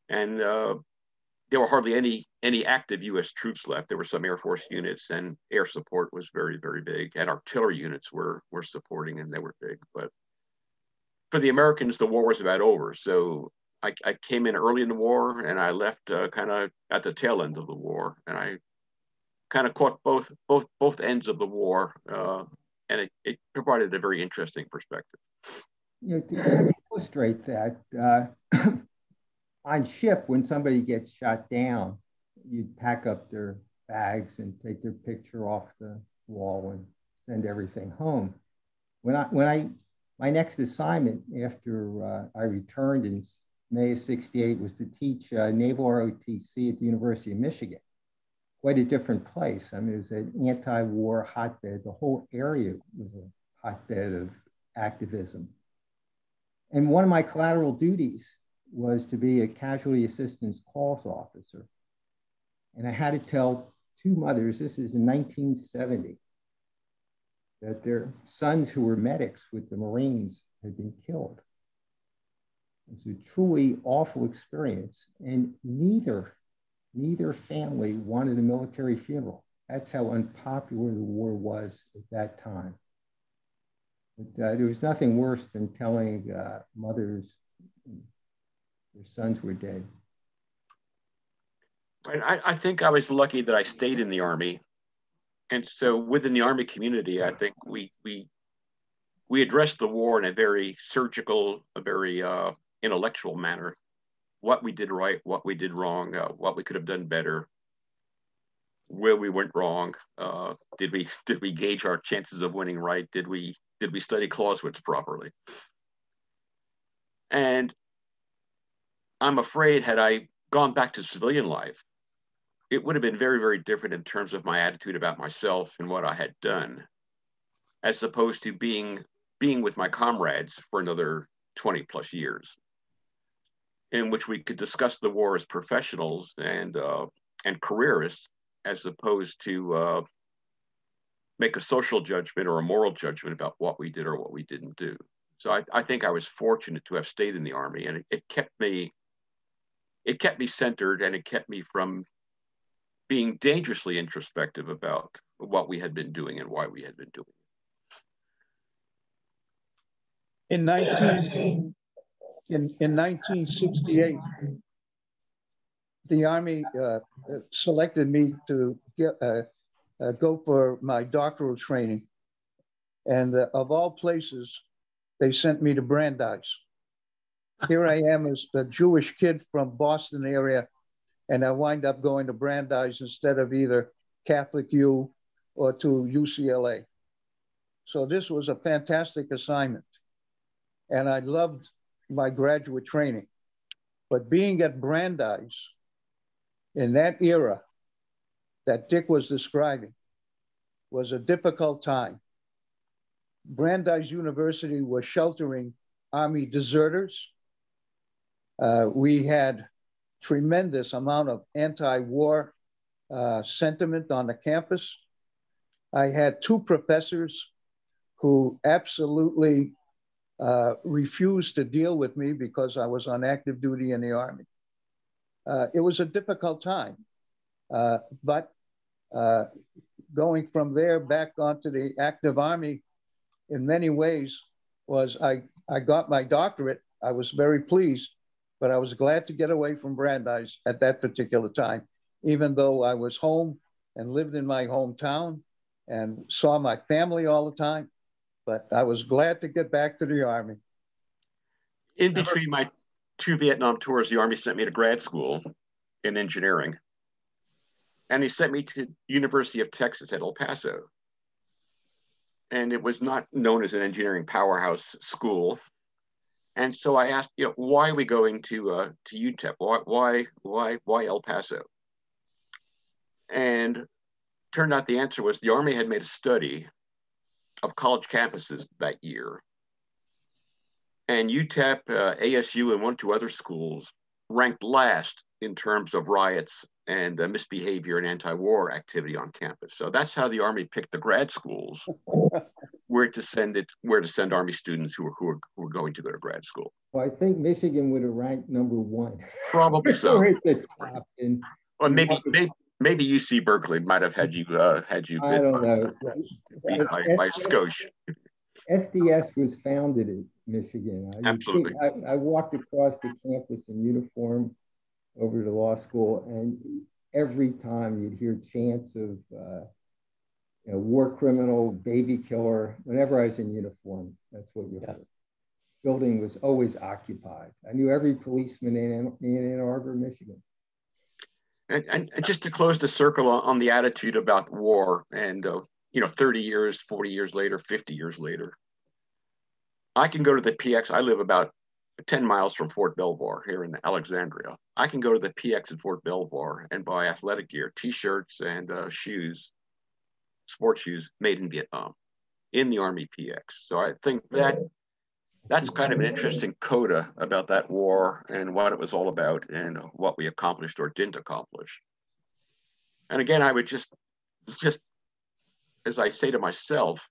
Speaker 5: And there were hardly any active US troops left. There were some Air Force units, and air support was very, very big. And artillery units were supporting, and they were big. But for the Americans, the war was about over. So I came in early in the war, and I left kind of at the tail end of the war. And I kind of caught both ends of the war. And it provided a very interesting perspective.
Speaker 4: You know, to illustrate that, on ship, when somebody gets shot down, you'd pack up their bags and take their picture off the wall and send everything home. My next assignment after I returned in May of '68 was to teach Naval ROTC at the University of Michigan. Quite a different place. I mean, it was an anti-war hotbed. The whole area was a hotbed of activism. And one of my collateral duties was to be a casualty assistance calls officer. And I had to tell two mothers, this is in 1970, that their sons who were medics with the Marines had been killed. It was a truly awful experience. And neither family wanted a military funeral. That's how unpopular the war was at that time. But, there was nothing worse than telling mothers their sons were dead.
Speaker 5: I think I was lucky that I stayed in the Army. And so within the Army community, I think we addressed the war in a very surgical, a very intellectual manner. What we did right, what we did wrong, what we could have done better, where we went wrong. Did we gauge our chances of winning right? Did we study Clausewitz properly? And I'm afraid had I gone back to civilian life, it would have been very, very different in terms of my attitude about myself and what I had done, as opposed to being with my comrades for another 20 plus years, in which we could discuss the war as professionals and careerists, as opposed to make a social judgment or a moral judgment about what we did or what we didn't do. So I think I was fortunate to have stayed in the Army, and it kept me centered, and it kept me from being dangerously introspective about what we had been doing and why we had been doing it.
Speaker 6: In 1968, the Army selected me to go for my doctoral training. And of all places, they sent me to Brandeis. Here I am as a Jewish kid from Boston area, and I wind up going to Brandeis instead of either Catholic U or to UCLA. So this was a fantastic assignment. And I loved my graduate training. But being at Brandeis in that era that Dick was describing was a difficult time. Brandeis University was sheltering Army deserters. We had tremendous amount of anti-war sentiment on the campus. I had two professors who absolutely refused to deal with me because I was on active duty in the Army. It was a difficult time, but going from there back onto the active Army in many ways was I got my doctorate. I was very pleased, but I was glad to get away from Brandeis at that particular time, even though I was home and lived in my hometown and saw my family all the time. But I was glad to get back to the Army.
Speaker 5: In between my 2 Vietnam tours, the Army sent me to grad school in engineering. And he sent me to University of Texas at El Paso. And it was not known as an engineering powerhouse school. And so I asked, why are we going to UTEP? Why El Paso? And turned out the answer was the Army had made a study of college campuses that year. And UTEP, ASU, and 1 or 2 other schools ranked last in terms of riots and misbehavior and anti-war activity on campus. So that's how the Army picked the grad schools where to send Army students who were going to go to grad school.
Speaker 4: Well, I think Michigan would have ranked #1.
Speaker 5: Probably so.
Speaker 4: At the top.
Speaker 5: Well, maybe UC Berkeley might have had you
Speaker 4: I don't know.
Speaker 5: by Scotia.
Speaker 4: SDS was founded in Michigan.
Speaker 5: Absolutely.
Speaker 4: I walked across the campus in uniform over to law school, and every time you'd hear chants of war criminal, baby killer. Whenever I was in uniform, that's what you heard. Building was always occupied. I knew every policeman in Ann Arbor, Michigan.
Speaker 5: And just to close the circle on the attitude about war, and 30 years, 40 years later, 50 years later, I can go to the PX. I live about 10 miles from Fort Belvoir here in Alexandria. I can go to the PX in Fort Belvoir and buy athletic gear, T-shirts and shoes, sports shoes made in Vietnam, in the Army PX. So I think that that's kind of an interesting coda about that war and what it was all about and what we accomplished or didn't accomplish. And again, I would just as I say to myself,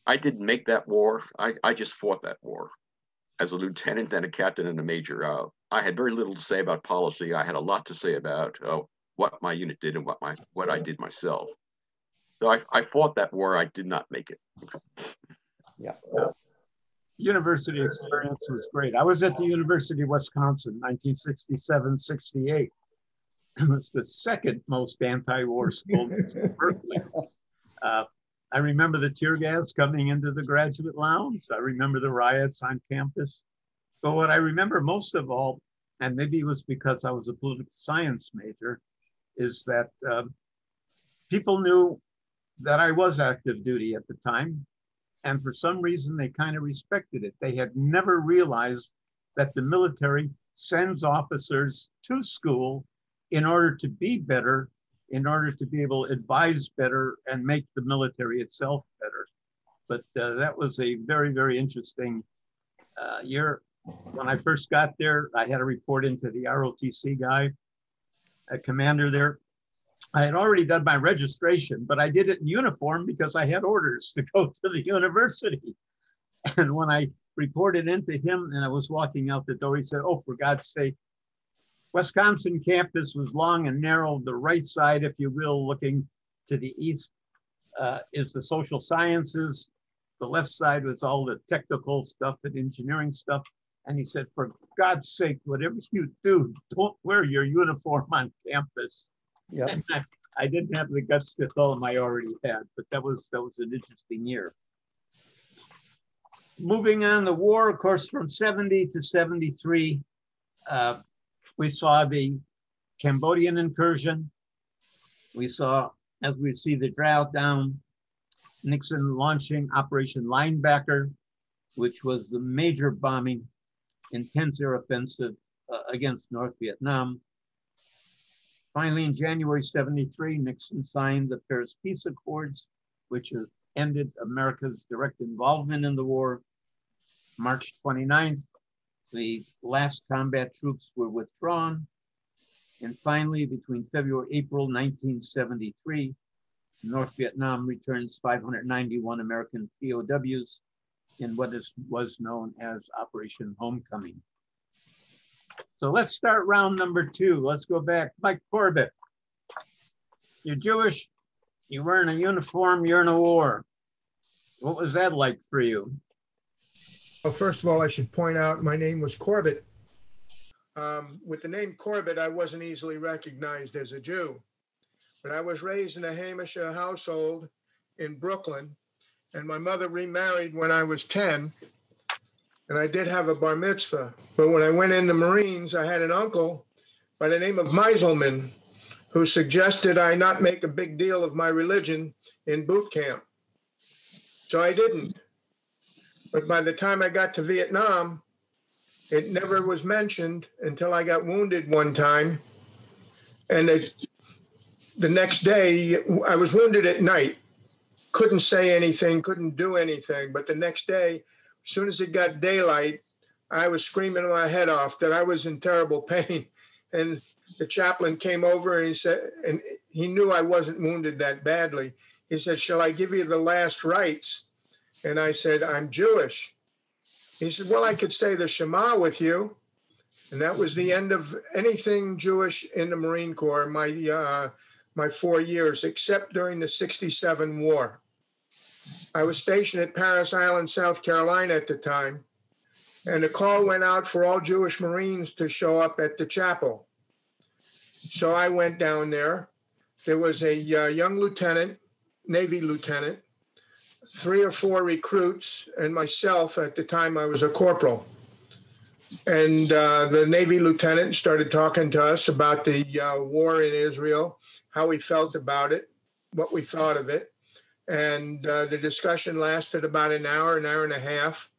Speaker 5: I didn't make that war. I just fought that war as a lieutenant and a captain and a major. I had very little to say about policy. I had a lot to say about what my unit did and what I did myself. So I fought that war. I did not make it.
Speaker 6: Yeah.
Speaker 2: University experience was great. I was at the University of Wisconsin, 1967-68. It was the second most anti-war school in Berkeley. I remember the tear gas coming into the graduate lounge. I remember the riots on campus. But what I remember most of all, and maybe it was because I was a political science major, is that people knew that I was active duty at the time. And for some reason, they kind of respected it. They had never realized that the military sends officers to school in order to be better, in order to be able to advise better and make the military itself better. But that was a very, very interesting year. When I first got there, I had to report into the ROTC guy, a commander there. I had already done my registration, but I did it in uniform because I had orders to go to the university. And when I reported into him and I was walking out the door, he said, "Oh, for God's sake, Wisconsin campus was long and narrow. The right side, if you will, looking to the east, is the social sciences. The left side was all the technical stuff and engineering stuff." And he said, "For God's sake, whatever you do, don't wear your uniform on campus."
Speaker 6: Yeah.
Speaker 2: And I didn't have the guts to tell him I already had, but that was an interesting year. Moving on, the war, of course, from 70 to 73, we saw the Cambodian incursion. We saw, as we see the drought down, Nixon launching Operation Linebacker, which was the major bombing, intense air offensive against North Vietnam. Finally, in January 73, Nixon signed the Paris Peace Accords, which ended America's direct involvement in the war. March 29th, the last combat troops were withdrawn. And finally, between February and April 1973, North Vietnam returns 591 American POWs in what was known as Operation Homecoming. So let's start round number 2. Let's go back. Mike Corbett, you're Jewish, you were in a uniform, you're in a war. What was that like for you?
Speaker 3: Well, first of all, I should point out my name was Corbett. With the name Corbett, I wasn't easily recognized as a Jew. But I was raised in a Hamisha household in Brooklyn, and my mother remarried when I was 10. And I did have a bar mitzvah. But when I went in the Marines, I had an uncle by the name of Meiselman who suggested I not make a big deal of my religion in boot camp. So I didn't. But by the time I got to Vietnam, it never was mentioned until I got wounded one time. And the next day, I was wounded at night. Couldn't say anything, couldn't do anything. But the next day, as soon as it got daylight, I was screaming my head off that I was in terrible pain. And the chaplain came over and he said, and he knew I wasn't wounded that badly. He said, "Shall I give you the last rites?" And I said, "I'm Jewish." He said, "Well, I could say the Shema with you." And that was the end of anything Jewish in the Marine Corps, my 4 years, except during the '67 war. I was stationed at Parris Island, South Carolina at the time, and a call went out for all Jewish Marines to show up at the chapel. So I went down there. There was a young lieutenant, Navy lieutenant, 3 or 4 recruits, and myself. At the time I was a corporal. And the Navy lieutenant started talking to us about the war in Israel, how we felt about it, what we thought of it. And the discussion lasted about an hour and a half.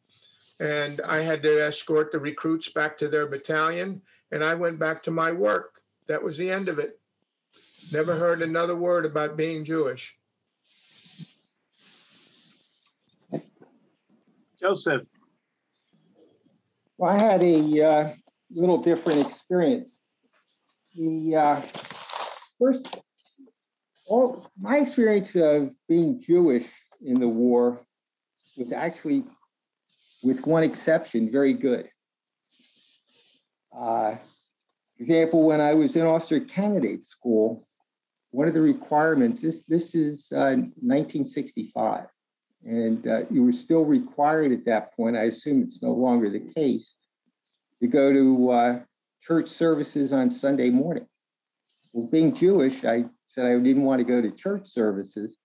Speaker 3: And I had to escort the recruits back to their battalion, and I went back to my work. That was the end of it. Never heard another word about being Jewish.
Speaker 2: Joseph,
Speaker 4: Well, I had a little different experience. The my experience of being Jewish in the war was actually, with one exception, very good. For example, when I was in officer candidate school, one of the requirements, this is 1965, and you were still required at that point, I assume it's no longer the case, to go to church services on Sunday morning. Well, being Jewish, I said I didn't want to go to church services,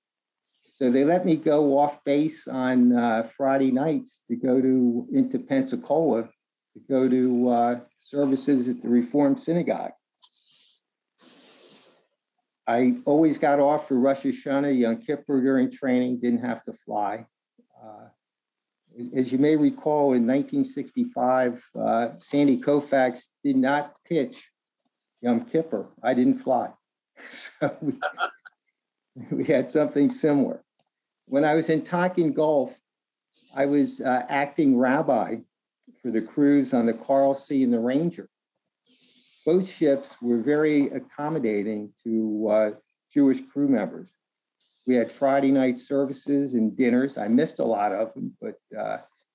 Speaker 4: so they let me go off base on Friday nights to go into Pensacola to go to services at the Reformed Synagogue. I always got off for Rosh Hashanah, Yom Kippur during training, didn't have to fly. As you may recall, in 1965, Sandy Koufax did not pitch Yom Kippur. I didn't fly. So we had something similar. When I was in Tonkin Gulf, I was acting rabbi for the crews on the Coral Sea and the Ranger. Both ships were very accommodating to Jewish crew members. We had Friday night services and dinners. I missed a lot of them, but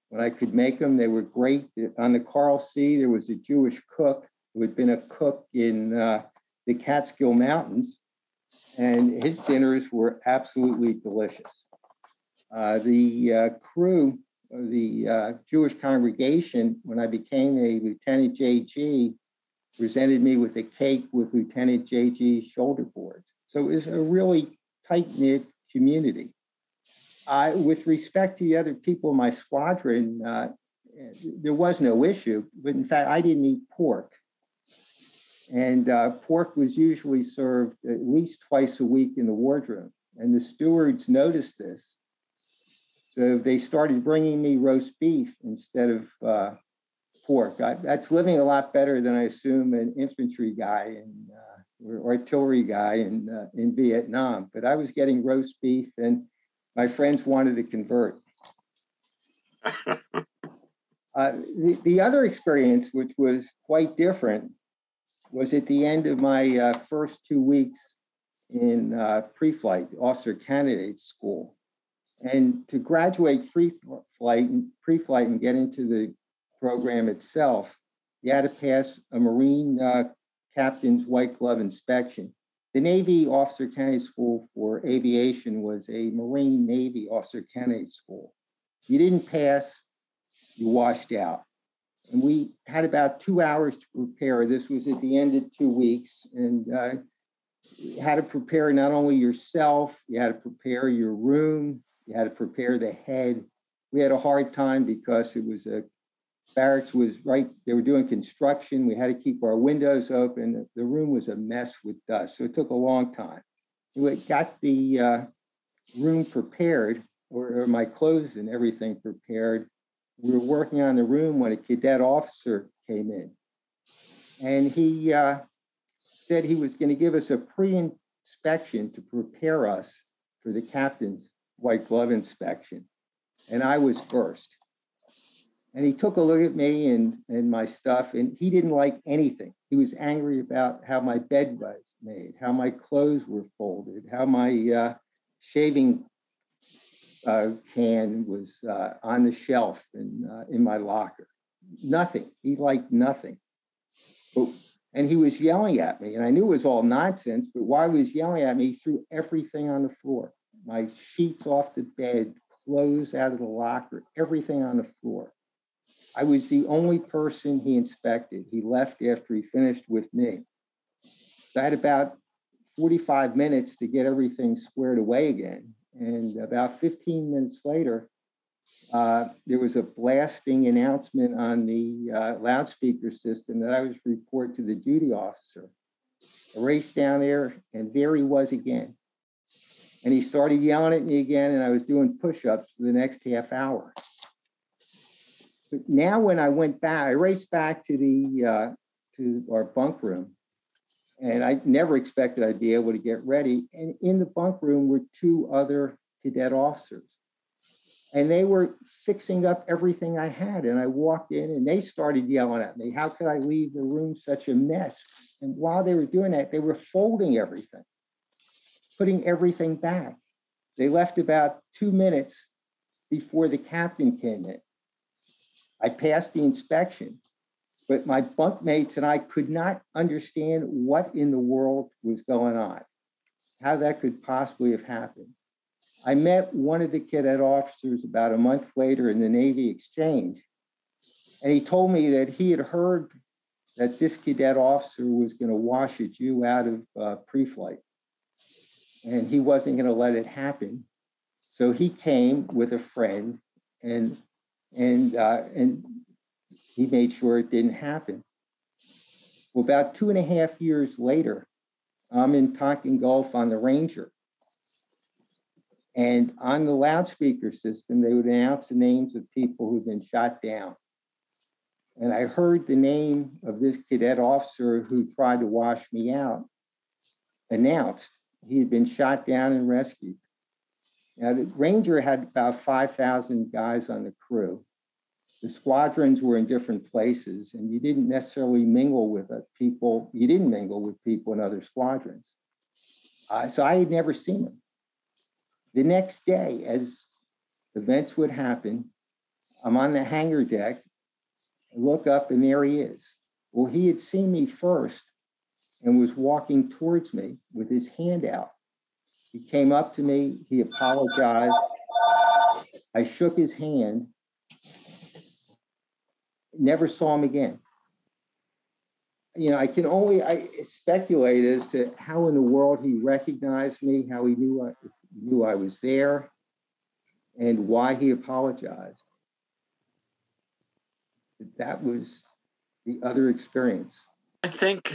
Speaker 4: when I could make them, they were great. On the Coral Sea, there was a Jewish cook who had been a cook in the Catskill Mountains, and his dinners were absolutely delicious. The crew, the Jewish congregation, when I became a Lieutenant JG, presented me with a cake with Lieutenant JG shoulder boards. So it was a really tight-knit community. With respect to the other people in my squadron, there was no issue, but in fact, I didn't eat pork. And pork was usually served at least twice a week in the wardroom. And the stewards noticed this. So they started bringing me roast beef instead of pork. That's living a lot better than I assume an infantry guy or artillery guy in Vietnam. But I was getting roast beef, and my friends wanted to convert. The other experience, which was quite different, was at the end of my first 2 weeks in pre-flight, officer candidate school. And to graduate pre-flight and get into the program itself, you had to pass a Marine captain's white glove inspection. The Navy Officer Candidate School for Aviation was a Marine Navy Officer Candidate School. You didn't pass, you washed out. And we had about 2 hours to prepare. This was at the end of 2 weeks. And you had to prepare not only yourself, you had to prepare your room, you had to prepare the head. We had a hard time because it was barracks was right, they were doing construction. We had to keep our windows open. The room was a mess with dust. So it took a long time. We got the room prepared, or my clothes and everything prepared. We were working on the room when a cadet officer came in. And he said he was going to give us a pre-inspection to prepare us for the captain's white glove inspection. And I was first. And he took a look at me and my stuff, and he didn't like anything. He was angry about how my bed was made, how my clothes were folded, how my shaving can was on the shelf in my locker. Nothing. He liked nothing. And he was yelling at me, and I knew it was all nonsense, but while he was yelling at me, he threw everything on the floor. My sheets off the bed, clothes out of the locker, everything on the floor. I was the only person he inspected. He left after he finished with me. So I had about 45 minutes to get everything squared away again. And about 15 minutes later, there was a blasting announcement on the loudspeaker system that I was to report to the duty officer. I raced down there, and there he was again. And he started yelling at me again, and I was doing push-ups for the next half hour. But now when I went back, I raced back to our bunk room, and I never expected I'd be able to get ready. And in the bunk room were two other cadet officers. And they were fixing up everything I had. And I walked in and they started yelling at me, how could I leave the room such a mess? And while they were doing that, they were folding everything, putting everything back. They left about 2 minutes before the captain came in. I passed the inspection, but my bunkmates and I could not understand what in the world was going on, how that could possibly have happened. I met one of the cadet officers about a month later in the Navy Exchange, and he told me that he had heard that this cadet officer was going to wash a Jew out of pre-flight, and he wasn't going to let it happen. So he came with a friend, and he made sure it didn't happen. Well, about 2.5 years later, I'm in Tonkin Gulf on the Ranger. And on the loudspeaker system, they would announce the names of people who'd been shot down. And I heard the name of this cadet officer who tried to wash me out announced. He had been shot down and rescued. Now, the Ranger had about 5,000 guys on the crew. The squadrons were in different places, and you didn't necessarily mingle with people. You didn't mingle with people in other squadrons. So I had never seen him. The next day, as events would happen, I'm on the hangar deck, I look up and there he is. Well, he had seen me first and was walking towards me with his hand out. He came up to me, he apologized. I shook his hand, never saw him again. You know, I can only speculate as to how in the world he recognized me, how he knew I was there, and why he apologized. That was the other experience.
Speaker 5: I think,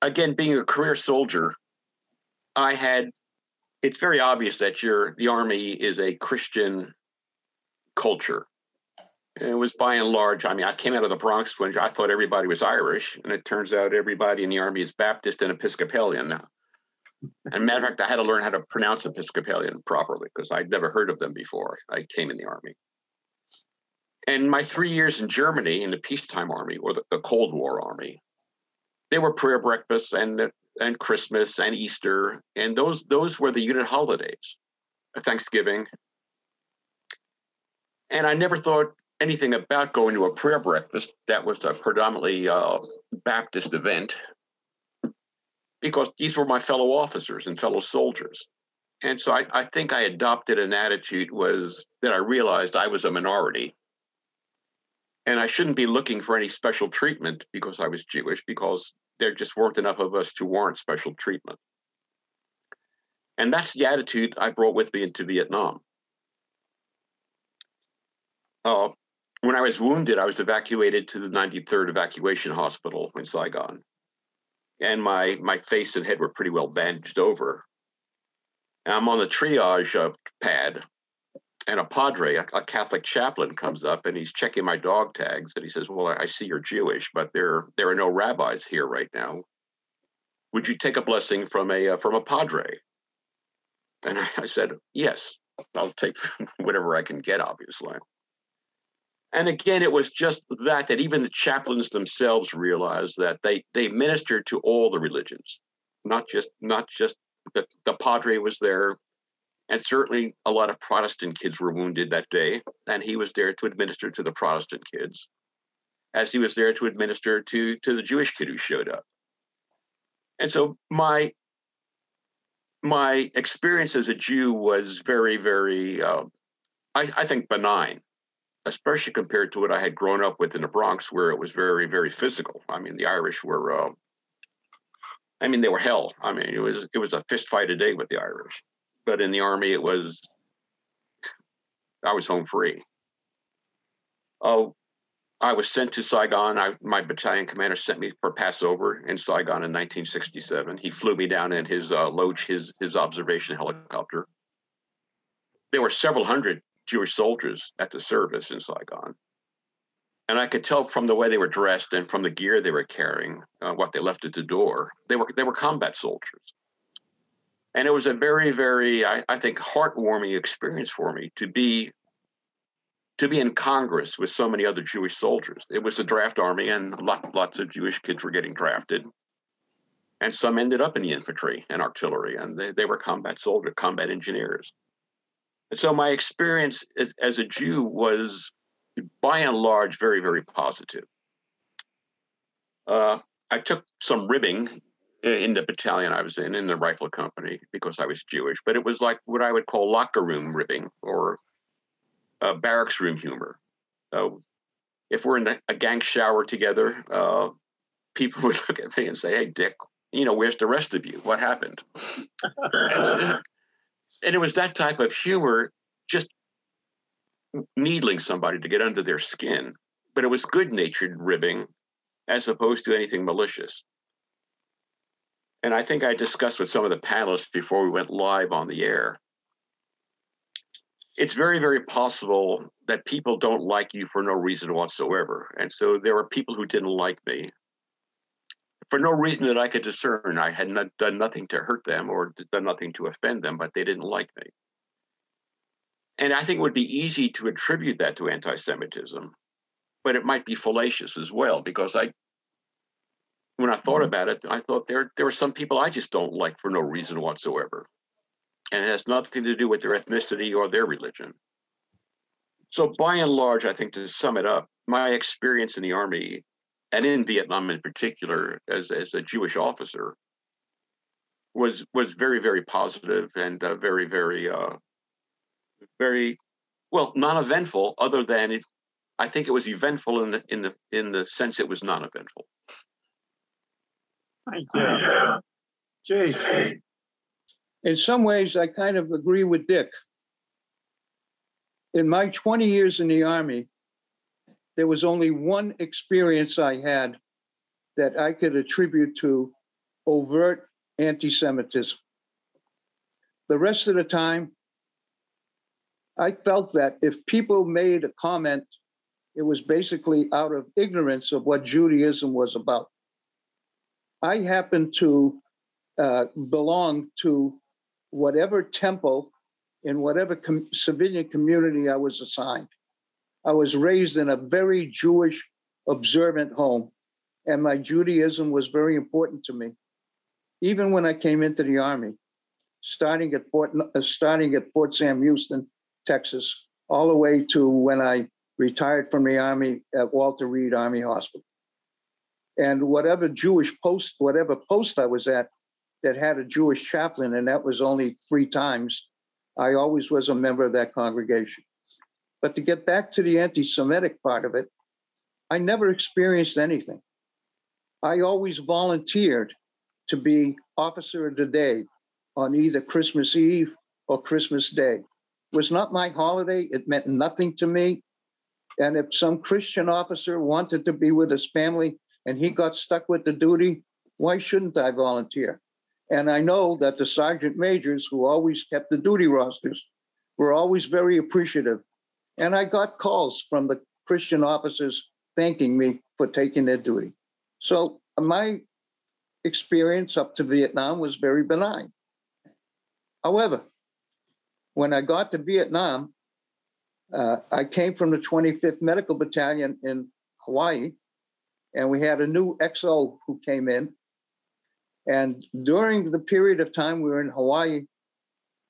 Speaker 5: again, being a career soldier, it's very obvious that the Army is a Christian culture. It was by and large, I mean, I came out of the Bronx when I thought everybody was Irish, and it turns out everybody in the Army is Baptist and Episcopalian now. And matter of fact, I had to learn how to pronounce Episcopalian properly because I'd never heard of them before I came in the Army. And my 3 years in Germany in the peacetime Army, or the Cold War Army, they were prayer breakfasts and Christmas and Easter, and those were the unit holidays, Thanksgiving. And I never thought anything about going to a prayer breakfast that was a predominantly Baptist event, because these were my fellow officers and fellow soldiers. And so I think I adopted an attitude that I realized I was a minority. And I shouldn't be looking for any special treatment because I was Jewish, because there just weren't enough of us to warrant special treatment. And that's the attitude I brought with me into Vietnam. When I was wounded, I was evacuated to the 93rd Evacuation Hospital in Saigon. And my face and head were pretty well bandaged over. And I'm on the triage pad, and a padre, a Catholic chaplain, comes up and he's checking my dog tags, and he says, well, I see you're Jewish, but there are no rabbis here right now. Would you take a blessing from a padre? And I said, yes, I'll take whatever I can get, obviously. And again, it was just that even the chaplains themselves realized that they ministered to all the religions, not just the padre was there. And certainly a lot of Protestant kids were wounded that day, and he was there to administer to the Protestant kids, as he was there to administer to the Jewish kid who showed up. And so my experience as a Jew was very, very, I think, benign, especially compared to what I had grown up with in the Bronx, where it was very, very physical. I mean, the Irish were, they were hell. I mean, it was a fist fight a day with the Irish. But in the Army, I was home free. I was sent to Saigon. My battalion commander sent me for Passover in Saigon in 1967. He flew me down in his Loach, his observation helicopter. There were several hundred Jewish soldiers at the service in Saigon. And I could tell from the way they were dressed and from the gear they were carrying, what they left at the door. They were combat soldiers. And it was a very, very, I think, heartwarming experience for me to be to be in Congress with so many other Jewish soldiers. It was a draft army, and lots of Jewish kids were getting drafted. And some ended up in the infantry and artillery, and they were combat soldiers, combat engineers. And so my experience as a Jew was, by and large, very, very positive. I took some ribbing in the battalion I was in the rifle company, because I was Jewish, but it was like what I would call locker room ribbing, or barracks room humor. If we're in a gang shower together, people would look at me and say, "Hey, Dick, where's the rest of you? What happened?" And it was that type of humor, just needling somebody to get under their skin. But it was good-natured ribbing as opposed to anything malicious. And I think I discussed with some of the panelists before we went live on the air. It's very, very possible that people don't like you for no reason whatsoever. And so there were people who didn't like me for no reason that I could discern. I had not done nothing to hurt them or done nothing to offend them, but they didn't like me. And I think it would be easy to attribute that to anti-Semitism, but it might be fallacious as well, because when I thought about it, I thought there were some people I just don't like for no reason whatsoever. And it has nothing to do with their ethnicity or their religion. So by and large, I think, to sum it up, my experience in the Army, and in Vietnam in particular, as a Jewish officer, was very, very positive and very, very, very, well, non-eventful. Other than I think it was eventful in the sense it was non-eventful.
Speaker 2: Thank you. Jay.
Speaker 6: In some ways, I kind of agree with Dick. In my 20 years in the Army, there was only one experience I had that I could attribute to overt anti-Semitism. The rest of the time, I felt that if people made a comment, it was basically out of ignorance of what Judaism was about. I happened to belong to whatever temple in whatever civilian community I was assigned. I was raised in a very Jewish observant home, and my Judaism was very important to me. Even when I came into the Army, starting at Fort Sam Houston, Texas, all the way to when I retired from the Army at Walter Reed Army Hospital. And whatever post I was at that had a Jewish chaplain, and that was only 3 times, I always was a member of that congregation. But to get back to the anti-Semitic part of it, I never experienced anything. I always volunteered to be officer of the day on either Christmas Eve or Christmas Day. It was not my holiday. It meant nothing to me. And if some Christian officer wanted to be with his family and he got stuck with the duty, why shouldn't I volunteer? And I know that the sergeant majors who always kept the duty rosters were always very appreciative. And I got calls from the Christian officers thanking me for taking their duty. So my experience up to Vietnam was very benign. However, when I got to Vietnam, I came from the 25th Medical Battalion in Hawaii, and we had a new XO who came in. And during the period of time we were in Hawaii,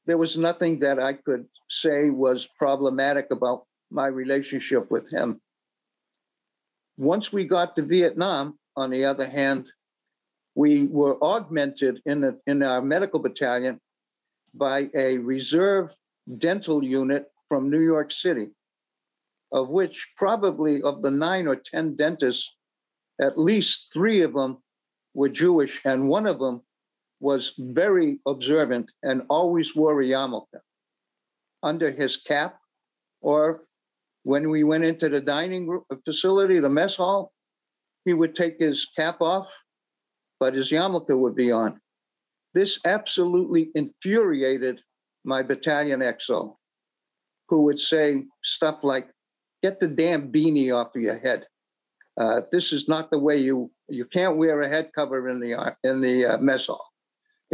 Speaker 6: there was nothing that I could say was problematic about my relationship with him. Once we got to Vietnam, on the other hand, we were augmented in our medical battalion by a reserve dental unit from New York City, of which probably of the 9 or 10 dentists, at least 3 of them were Jewish, and one of them was very observant and always wore a yarmulke under his cap, or when we went into the dining facility, the mess hall, he would take his cap off, but his yarmulke would be on. This absolutely infuriated my battalion XO, who would say stuff like, "Get the damn beanie off of your head. This is not the way you can't wear a head cover in the mess hall."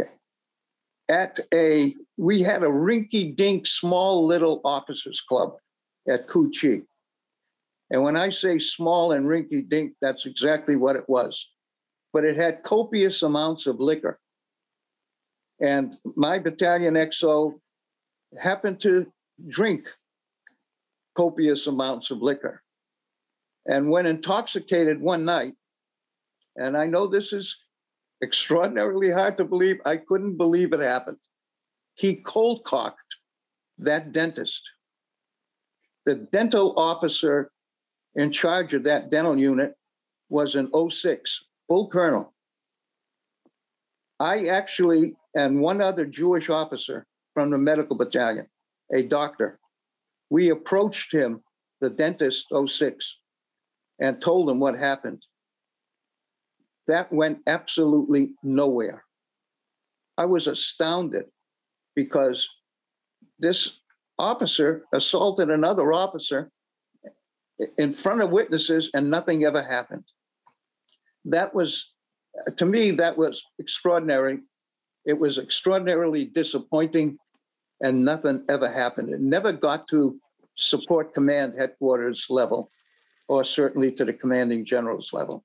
Speaker 6: Okay. We had a rinky-dink small little officers club at Cu Chi. And when I say small and rinky-dink, that's exactly what it was. But it had copious amounts of liquor. And my battalion XO happened to drink copious amounts of liquor. And when intoxicated one night, and I know this is extraordinarily hard to believe, I couldn't believe it happened. He cold cocked that dentist. The dental officer in charge of that dental unit was an 06, full colonel. I actually, and one other Jewish officer from the medical battalion, a doctor, we approached him, the dentist 06, and told him what happened. That went absolutely nowhere. I was astounded because this officer assaulted another officer in front of witnesses and nothing ever happened. That was, to me, that was extraordinary. It was extraordinarily disappointing and nothing ever happened. It never got to support command headquarters level or certainly to the commanding general's level.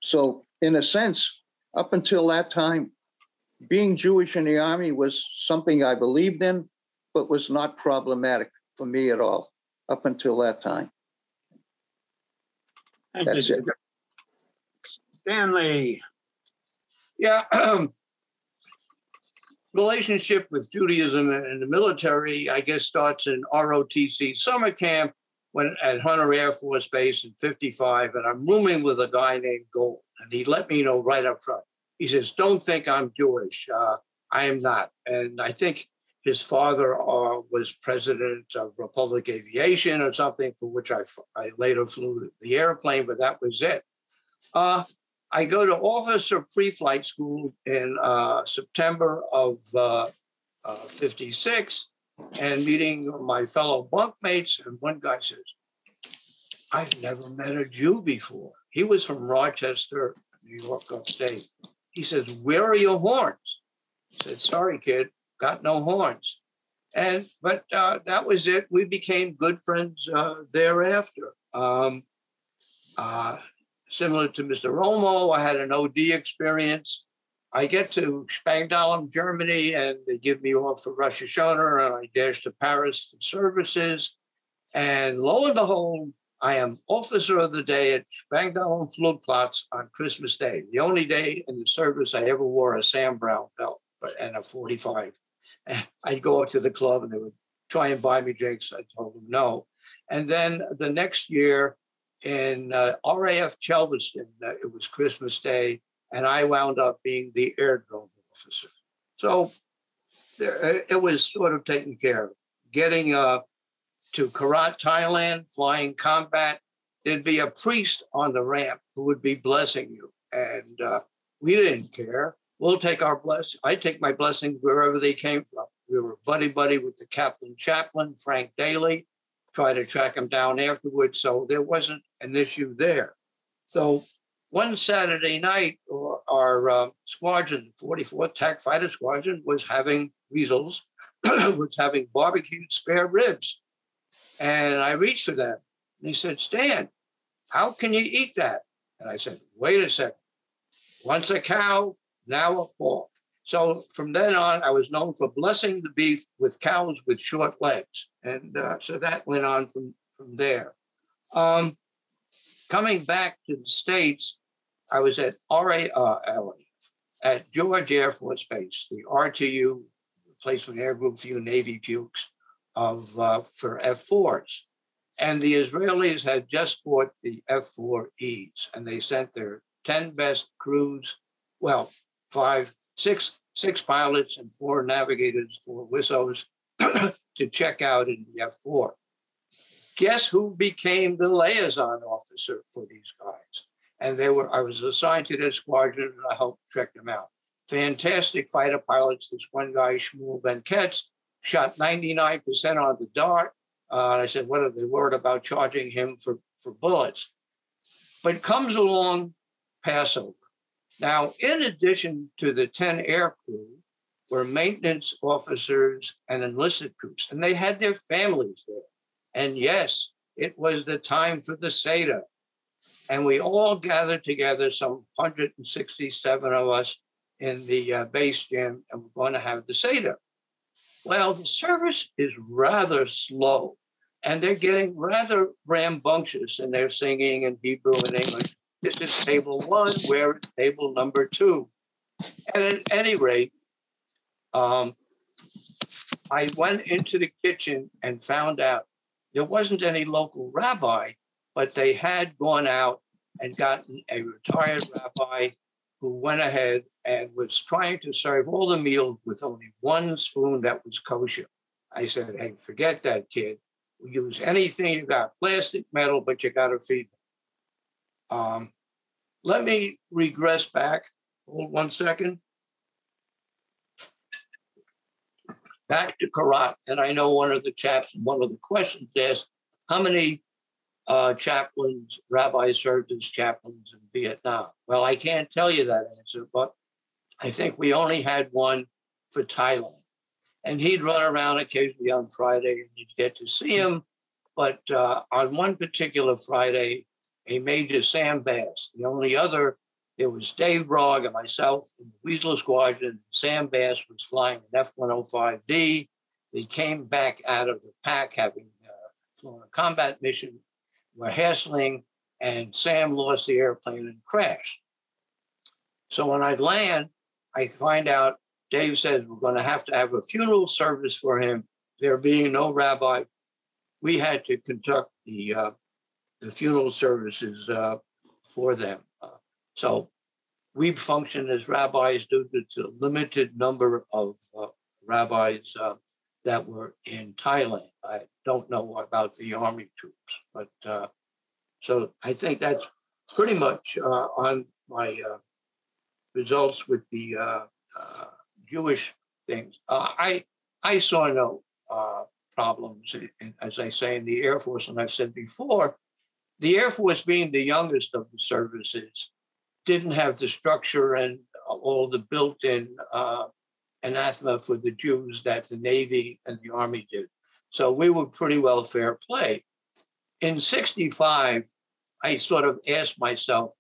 Speaker 6: So in a sense, up until that time, being Jewish in the Army was something I believed in, but was not problematic for me at all up until that time. That's it.
Speaker 2: Stanley.
Speaker 7: Yeah, relationship with Judaism and the military, I guess, starts in ROTC summer camp when at Hunter Air Force Base in 55, and I'm rooming with a guy named Gold, and he let me know right up front. He says, don't think I'm Jewish. I am not. And I think his father was president of Republic Aviation or something, for which I later flew the airplane, but that was it. I go to officer pre-flight school in September of 56 and meeting my fellow bunkmates. And one guy says, I've never met a Jew before. He was from Rochester, New York, upstate. He says, where are your horns? I said, sorry, kid, got no horns. But that was it. We became good friends thereafter. Similar to Mr. Romo, I had an OD experience. I get to Spangdahlem, Germany, and they give me off for Rosh Hashanah, and I dash to Paris for services. And lo and behold, I am officer of the day at Spangdahlem Flugplatz on Christmas Day, the only day in the service I ever wore a Sam Brown belt and a 45. I'd go up to the club and they would try and buy me drinks. I told them no. And then the next year in RAF Chelveston, it was Christmas Day, and I wound up being the airdrome officer. So it was sort of taken care of. Getting to Korat, Thailand, flying combat, there'd be a priest on the ramp who would be blessing you. And we didn't care. We'll take our blessing. I take my blessings wherever they came from. We were buddy-buddy with the captain chaplain, Frank Daly, try to track him down afterwards. So there wasn't an issue there. So one Saturday night, our squadron, 44th TAC Fighter Squadron, was having weasels, was having barbecued spare ribs. And I reached for them. And he said, Stan, how can you eat that? And I said, wait a second. Once a cow, now a pork. So from then on, I was known for blessing the beef with cows with short legs. And so that went on from there. Coming back to the States, I was at at George Air Force Base, the RTU, Replacement Air Group Few Navy Pukes for F-4s. And the Israelis had just bought the F-4Es, and they sent their 10 best crews, well, six pilots and 4 navigators, 4 WISOs to check out in the F-4. Guess who became the liaison officer for these guys? And I was assigned to their squadron, and I helped check them out. Fantastic fighter pilots. This one guy, Shmuel Ben Ketz, shot 99% on the dart. And I said, what are they worried about charging him for bullets? But comes along Passover. Now, in addition to the 10 air crew, were maintenance officers and enlisted troops, and they had their families there. And yes, it was the time for the Seder. And we all gathered together, some 167 of us in the base gym, and we're going to have the Seder. Well, the service is rather slow, and they're getting rather rambunctious, and they're singing in Hebrew and English. This is table 1, we're at table number 2. And at any rate, I went into the kitchen and found out there wasn't any local rabbi, but they had gone out and gotten a retired rabbi who went ahead and was trying to serve all the meals with only one spoon that was kosher. I said, hey, forget that, kid. We use anything you got, plastic, metal, but you got to feed them. Let me regress back. Hold 1 second. Back to Korat. And I know one of the questions asked, how many chaplains, rabbis served as chaplains in Vietnam? Well, I can't tell you that answer, but I think we only had one for Thailand. And he'd run around occasionally on Friday and you'd get to see him. But on one particular Friday, a Major Sam Bass, the only other, there was Dave Brogg and myself in the Weasel Squadron. Sam Bass was flying an F-105D. They came back out of the pack having flown a combat mission. We're hassling, and Sam lost the airplane and crashed. So when I land, I find out Dave says we're going to have a funeral service for him. There being no rabbi, we had to conduct the funeral services for them. So we function as rabbis due to the limited number of rabbis that were in Thailand. I don't know about the Army troops, but so I think that's pretty much on my results with the Jewish things. I saw no problems, as I say, in the Air Force, and I've said before, the Air Force being the youngest of the services didn't have the structure and all the built-in anathema for the Jews that the Navy and the Army did. So we were pretty well fair play. In '65, I sort of asked myself,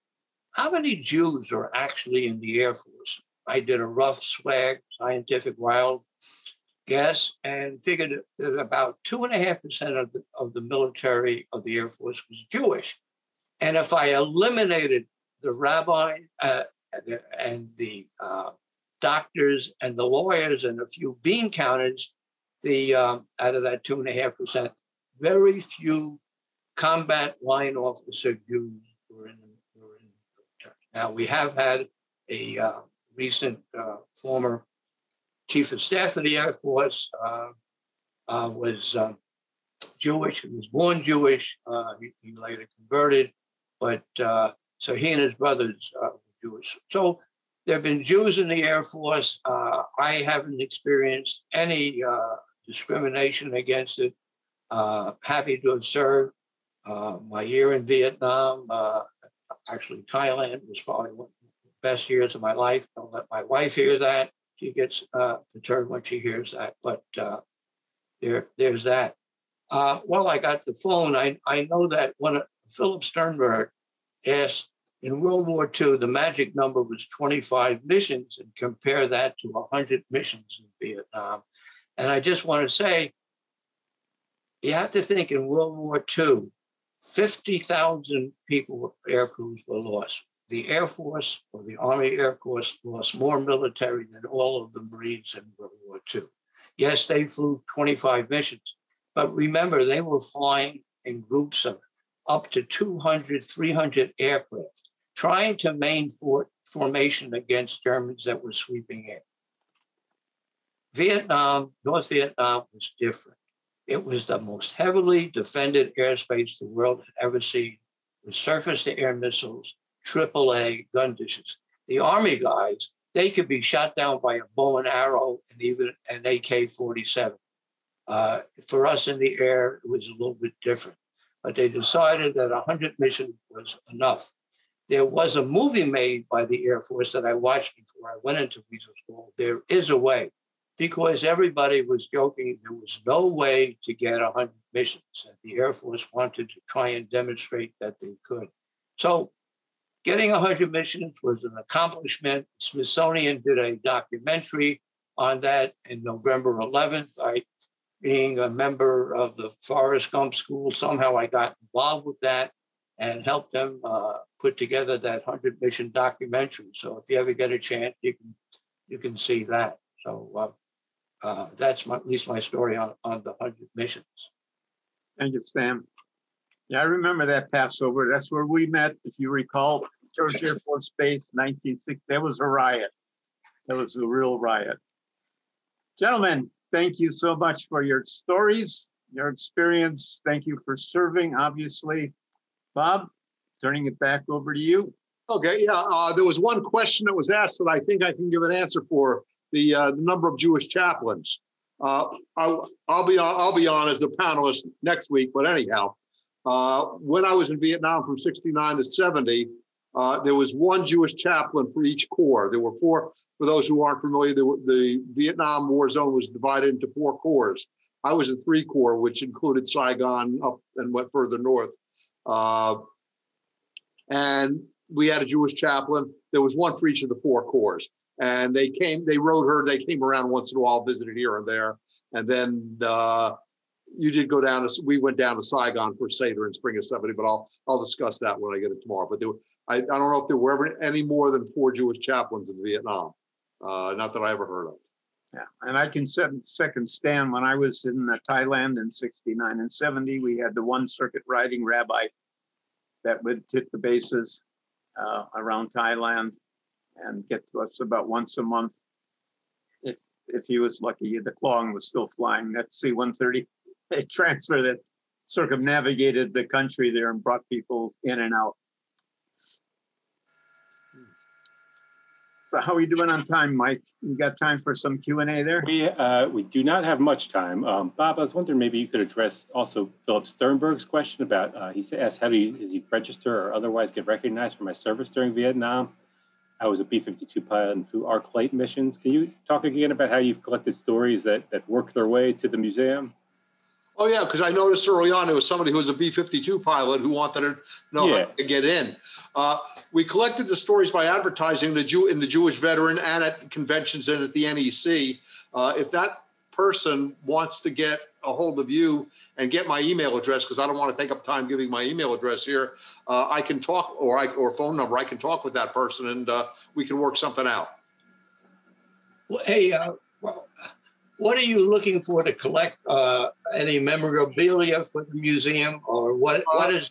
Speaker 7: how many Jews are actually in the Air Force? I did a rough swag, scientific wild guess, and figured that about 2.5% of the military of the Air Force was Jewish. And if I eliminated the rabbi and the doctors and the lawyers and a few bean counters, out of that 2.5%, very few combat line officer Jews were in the military. Now, we have had a recent former chief of staff of the Air Force was Jewish. He was born Jewish. He later converted, but so he and his brothers were Jewish. So there have been Jews in the Air Force. I haven't experienced any discrimination against it. Happy to have served. My year in Vietnam, actually Thailand, was probably one of the best years of my life. Don't let my wife hear that. She gets perturbed when she hears that, but there's that. While I got the phone, I know that when Philip Sternberg asked, in World War II, the magic number was 25 missions, and compare that to 100 missions in Vietnam. And I just want to say, you have to think in World War II, 50,000 people, air crews, were lost. The Air Force or the Army Air Force lost more military than all of the Marines in World War II. Yes, they flew 25 missions, but remember, they were flying in groups of up to 200, 300 aircraft, trying to main formation against Germans that were sweeping in. Vietnam, North Vietnam was different. It was the most heavily defended airspace the world had ever seen, with surface-to-air missiles, AAA gun dishes. The Army guys, they could be shot down by a bow and arrow and even an AK-47. For us in the air, it was a little bit different. But they decided that 100 missions was enough. There was a movie made by the Air Force that I watched before I went into Weasel School, There Is a Way. because everybody was joking there was no way to get 100 missions. And the Air Force wanted to try and demonstrate that they could. So getting 100 missions was an accomplishment. Smithsonian did a documentary on that in November 11th. Being a member of the Forrest Gump School, somehow I got involved with that and helped them put together that 100 mission documentary. So if you ever get a chance, you can see that. So that's at least my story on the 100 missions.
Speaker 2: Thank you, Sam. Yeah, I remember that Passover. That's where we met, if you recall, George Air Force Base, 1960. That was a riot. That was a real riot. Gentlemen, thank you so much for your stories, your experience. Thank you for serving, obviously. Bob, turning it back over to you.
Speaker 1: Okay, yeah, there was one question that was asked that I think I can give an answer for, the number of Jewish chaplains. I'll be on as a panelist next week, but anyhow, when I was in Vietnam from 69 to 70, there was one Jewish chaplain for each corps. There were four. For those who aren't familiar, the Vietnam War zone was divided into 4 corps. I was in 3 corps, which included Saigon up and went further north. And we had a Jewish chaplain. There was one for each of the 4 corps. And they rode her, they came around once in a while, visited here and there. And then you did go down we went down to Saigon for Seder in spring of 70, but I'll discuss that when I get it tomorrow. But I don't know if there were ever any more than 4 Jewish chaplains in Vietnam. Not that I ever heard of.
Speaker 2: Yeah, and I can second stand. When I was in Thailand in 69 and 70, we had the one circuit riding rabbi that would hit the bases around Thailand and get to us about once a month. If he was lucky, the Klong was still flying. That C-130, they transferred it, circumnavigated the country there and brought people in and out. So how are we doing on time, Mike? You got time for some Q&A there?
Speaker 8: We do not have much time. Bob, I was wondering maybe you could address also Philip Sternberg's question about, he asked how does he register or otherwise get recognized for my service during Vietnam? I was a B-52 pilot and flew arc light missions. Can you talk again about how you've collected stories that work their way to the museum?
Speaker 1: Oh yeah, because I noticed early on there was somebody who was a B-52 pilot who wanted to know how to get in. We collected the stories by advertising in the Jewish Veteran and at conventions and at the NEC. If that person wants to get a hold of you and get my email address, because I don't want to take up time giving my email address here, I can talk, or phone number, I can talk with that person and we can work something out.
Speaker 7: Well, hey, what are you looking for to collect? Any memorabilia for the museum, or what is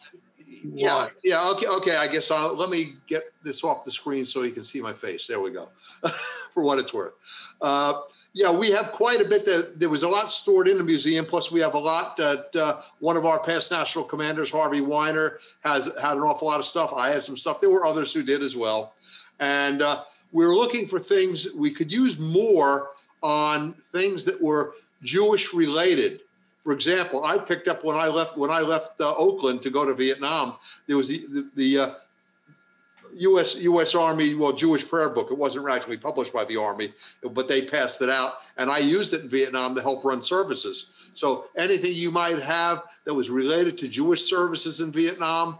Speaker 7: you want?
Speaker 1: Yeah, okay. I guess let me get this off the screen so you can see my face. There we go, for what it's worth. Yeah, we have quite a bit. There was a lot stored in the museum. Plus, we have a lot that one of our past national commanders, Harvey Weiner, has had an awful lot of stuff. I had some stuff. There were others who did as well. And we're looking for things we could use more on things that were Jewish related. For example, I picked up when I left Oakland to go to Vietnam, there was the U.S. Army, Jewish prayer book. It wasn't actually published by the Army, but they passed it out. And I used it in Vietnam to help run services. So anything you might have that was related to Jewish services in Vietnam,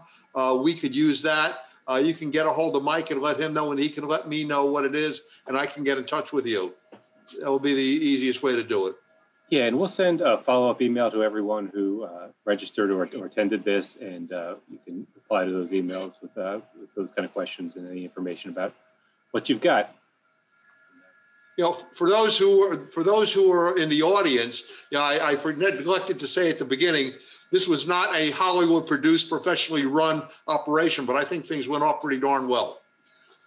Speaker 1: we could use that. You can get a hold of Mike and let him know, and he can let me know what it is, and I can get in touch with you. That will be the easiest way to do it.
Speaker 8: Yeah, and we'll send a follow-up email to everyone who registered or attended this, and you can reply to those emails with those kind of questions and any information about what you've got.
Speaker 1: You know, for those who are in the audience, I neglected to say at the beginning, this was not a Hollywood-produced, professionally run operation, but I think things went off pretty darn well.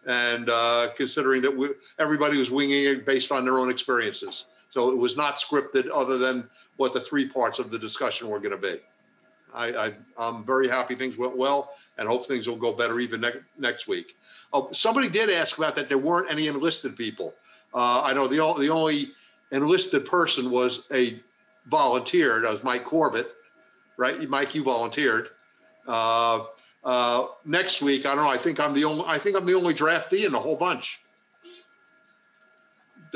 Speaker 1: And considering that everybody was winging it based on their own experiences. So it was not scripted other than what the 3 parts of the discussion were going to be. I'm very happy things went well and hope things will go better even next week. Somebody did ask about that there weren't any enlisted people. I know the only enlisted person was a volunteer. That was Mike Corbett, right? Mike, you volunteered. Next week, I don't know. I think I'm the only draftee in the whole bunch.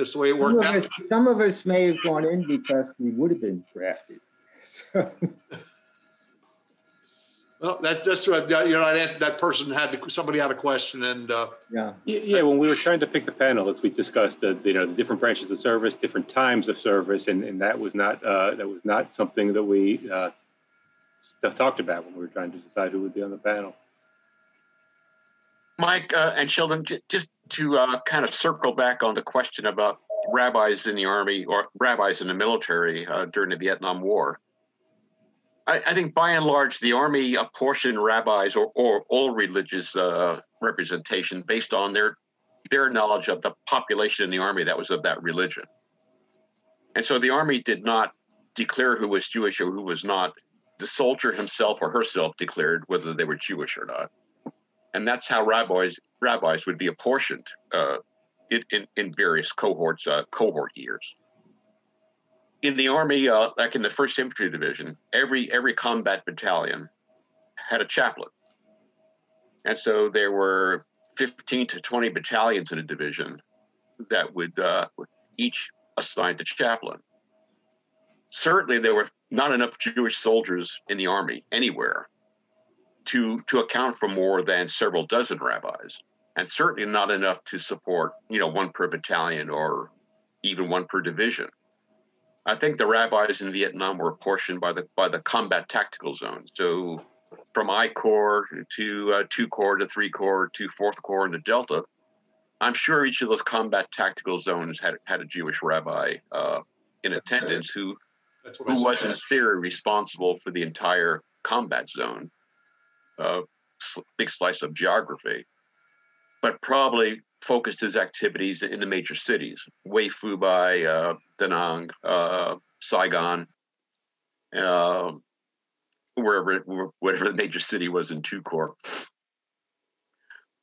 Speaker 1: That's the way it worked out.
Speaker 4: Some of us may have gone in because we would have been drafted. So.
Speaker 1: Well, that's right. You know, that person somebody had a question, and
Speaker 8: yeah. When we were trying to pick the panelists, we discussed the different branches of service, different times of service, and that was not something that we talked about when we were trying to decide who would be on the panel.
Speaker 5: Mike and Sheldon, just to kind of circle back on the question about rabbis in the Army or rabbis in the military during the Vietnam War. I think by and large, the Army apportioned rabbis or all religious representation based on their knowledge of the population in the Army that was of that religion. And so the Army did not declare who was Jewish or who was not. The soldier himself or herself declared whether they were Jewish or not. And that's how rabbis would be apportioned in various cohort years. In the Army, like in the First Infantry Division, every combat battalion had a chaplain. And so there were 15 to 20 battalions in a division that would each assign a chaplain. Certainly, there were not enough Jewish soldiers in the Army anywhere to account for more than several dozen rabbis, and certainly not enough to support, one per battalion or even one per division. I think the rabbis in Vietnam were apportioned by the combat tactical zone. So from I Corps to 2 Corps to 3 Corps to 4th Corps and the Delta, I'm sure each of those combat tactical zones had a Jewish rabbi in attendance who was in theory responsible for the entire combat zone, big slice of geography, but probably focused his activities in the major cities, Hue Phu Bai, Da Nang, Saigon, whatever the major city was in 2 Corps.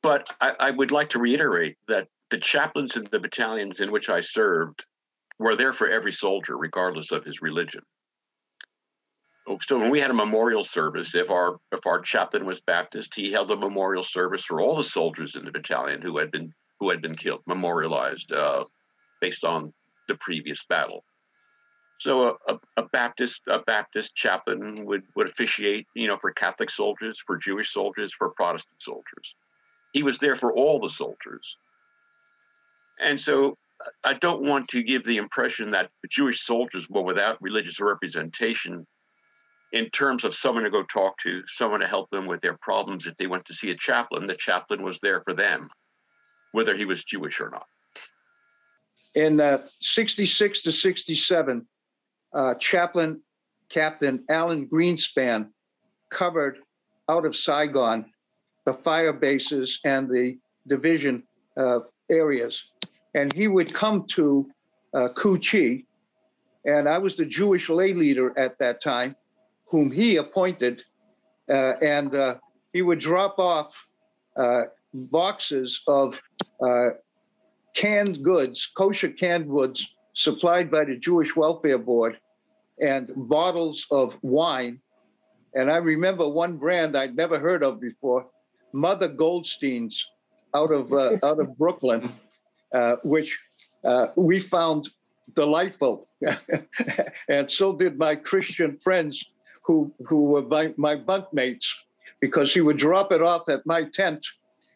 Speaker 5: But I would like to reiterate that the chaplains in the battalions in which I served were there for every soldier, regardless of his religion. So when we had a memorial service, if our chaplain was Baptist, he held a memorial service for all the soldiers in the battalion who had been killed, memorialized based on the previous battle. So a Baptist chaplain would officiate, for Catholic soldiers, for Jewish soldiers, for Protestant soldiers. He was there for all the soldiers. And so I don't want to give the impression that the Jewish soldiers were without religious representation in terms of someone to go talk to, someone to help them with their problems. If they went to see a chaplain, the chaplain was there for them, whether he was Jewish or not.
Speaker 6: In 66 to 67, Chaplain Captain Alan Greenspan covered out of Saigon the fire bases and the division areas. And he would come to Cu Chi, and I was the Jewish lay leader at that time, whom he appointed, and he would drop off boxes of canned goods, kosher canned goods supplied by the Jewish Welfare Board, and bottles of wine. And I remember one brand I'd never heard of before, Mother Goldstein's out of Brooklyn, which we found delightful. And so did my Christian friends who were my bunkmates, because he would drop it off at my tent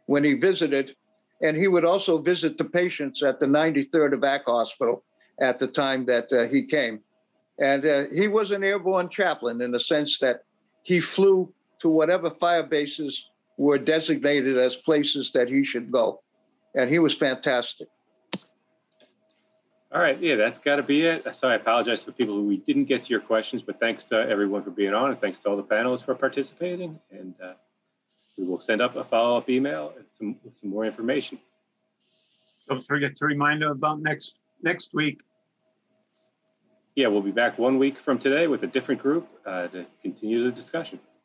Speaker 6: when he visited. And he would also visit the patients at the 93rd Evac Hospital at the time that he came. And he was an airborne chaplain in the sense that he flew to whatever fire bases were designated as places that he should go. And he was fantastic.
Speaker 8: All right, yeah, that's got to be it. So I apologize to people who we didn't get to your questions, but thanks to everyone for being on, and thanks to all the panelists for participating. And we will send up a follow-up email with some more information.
Speaker 2: Don't forget to remind them about next week.
Speaker 8: Yeah, we'll be back 1 week from today with a different group to continue the discussion.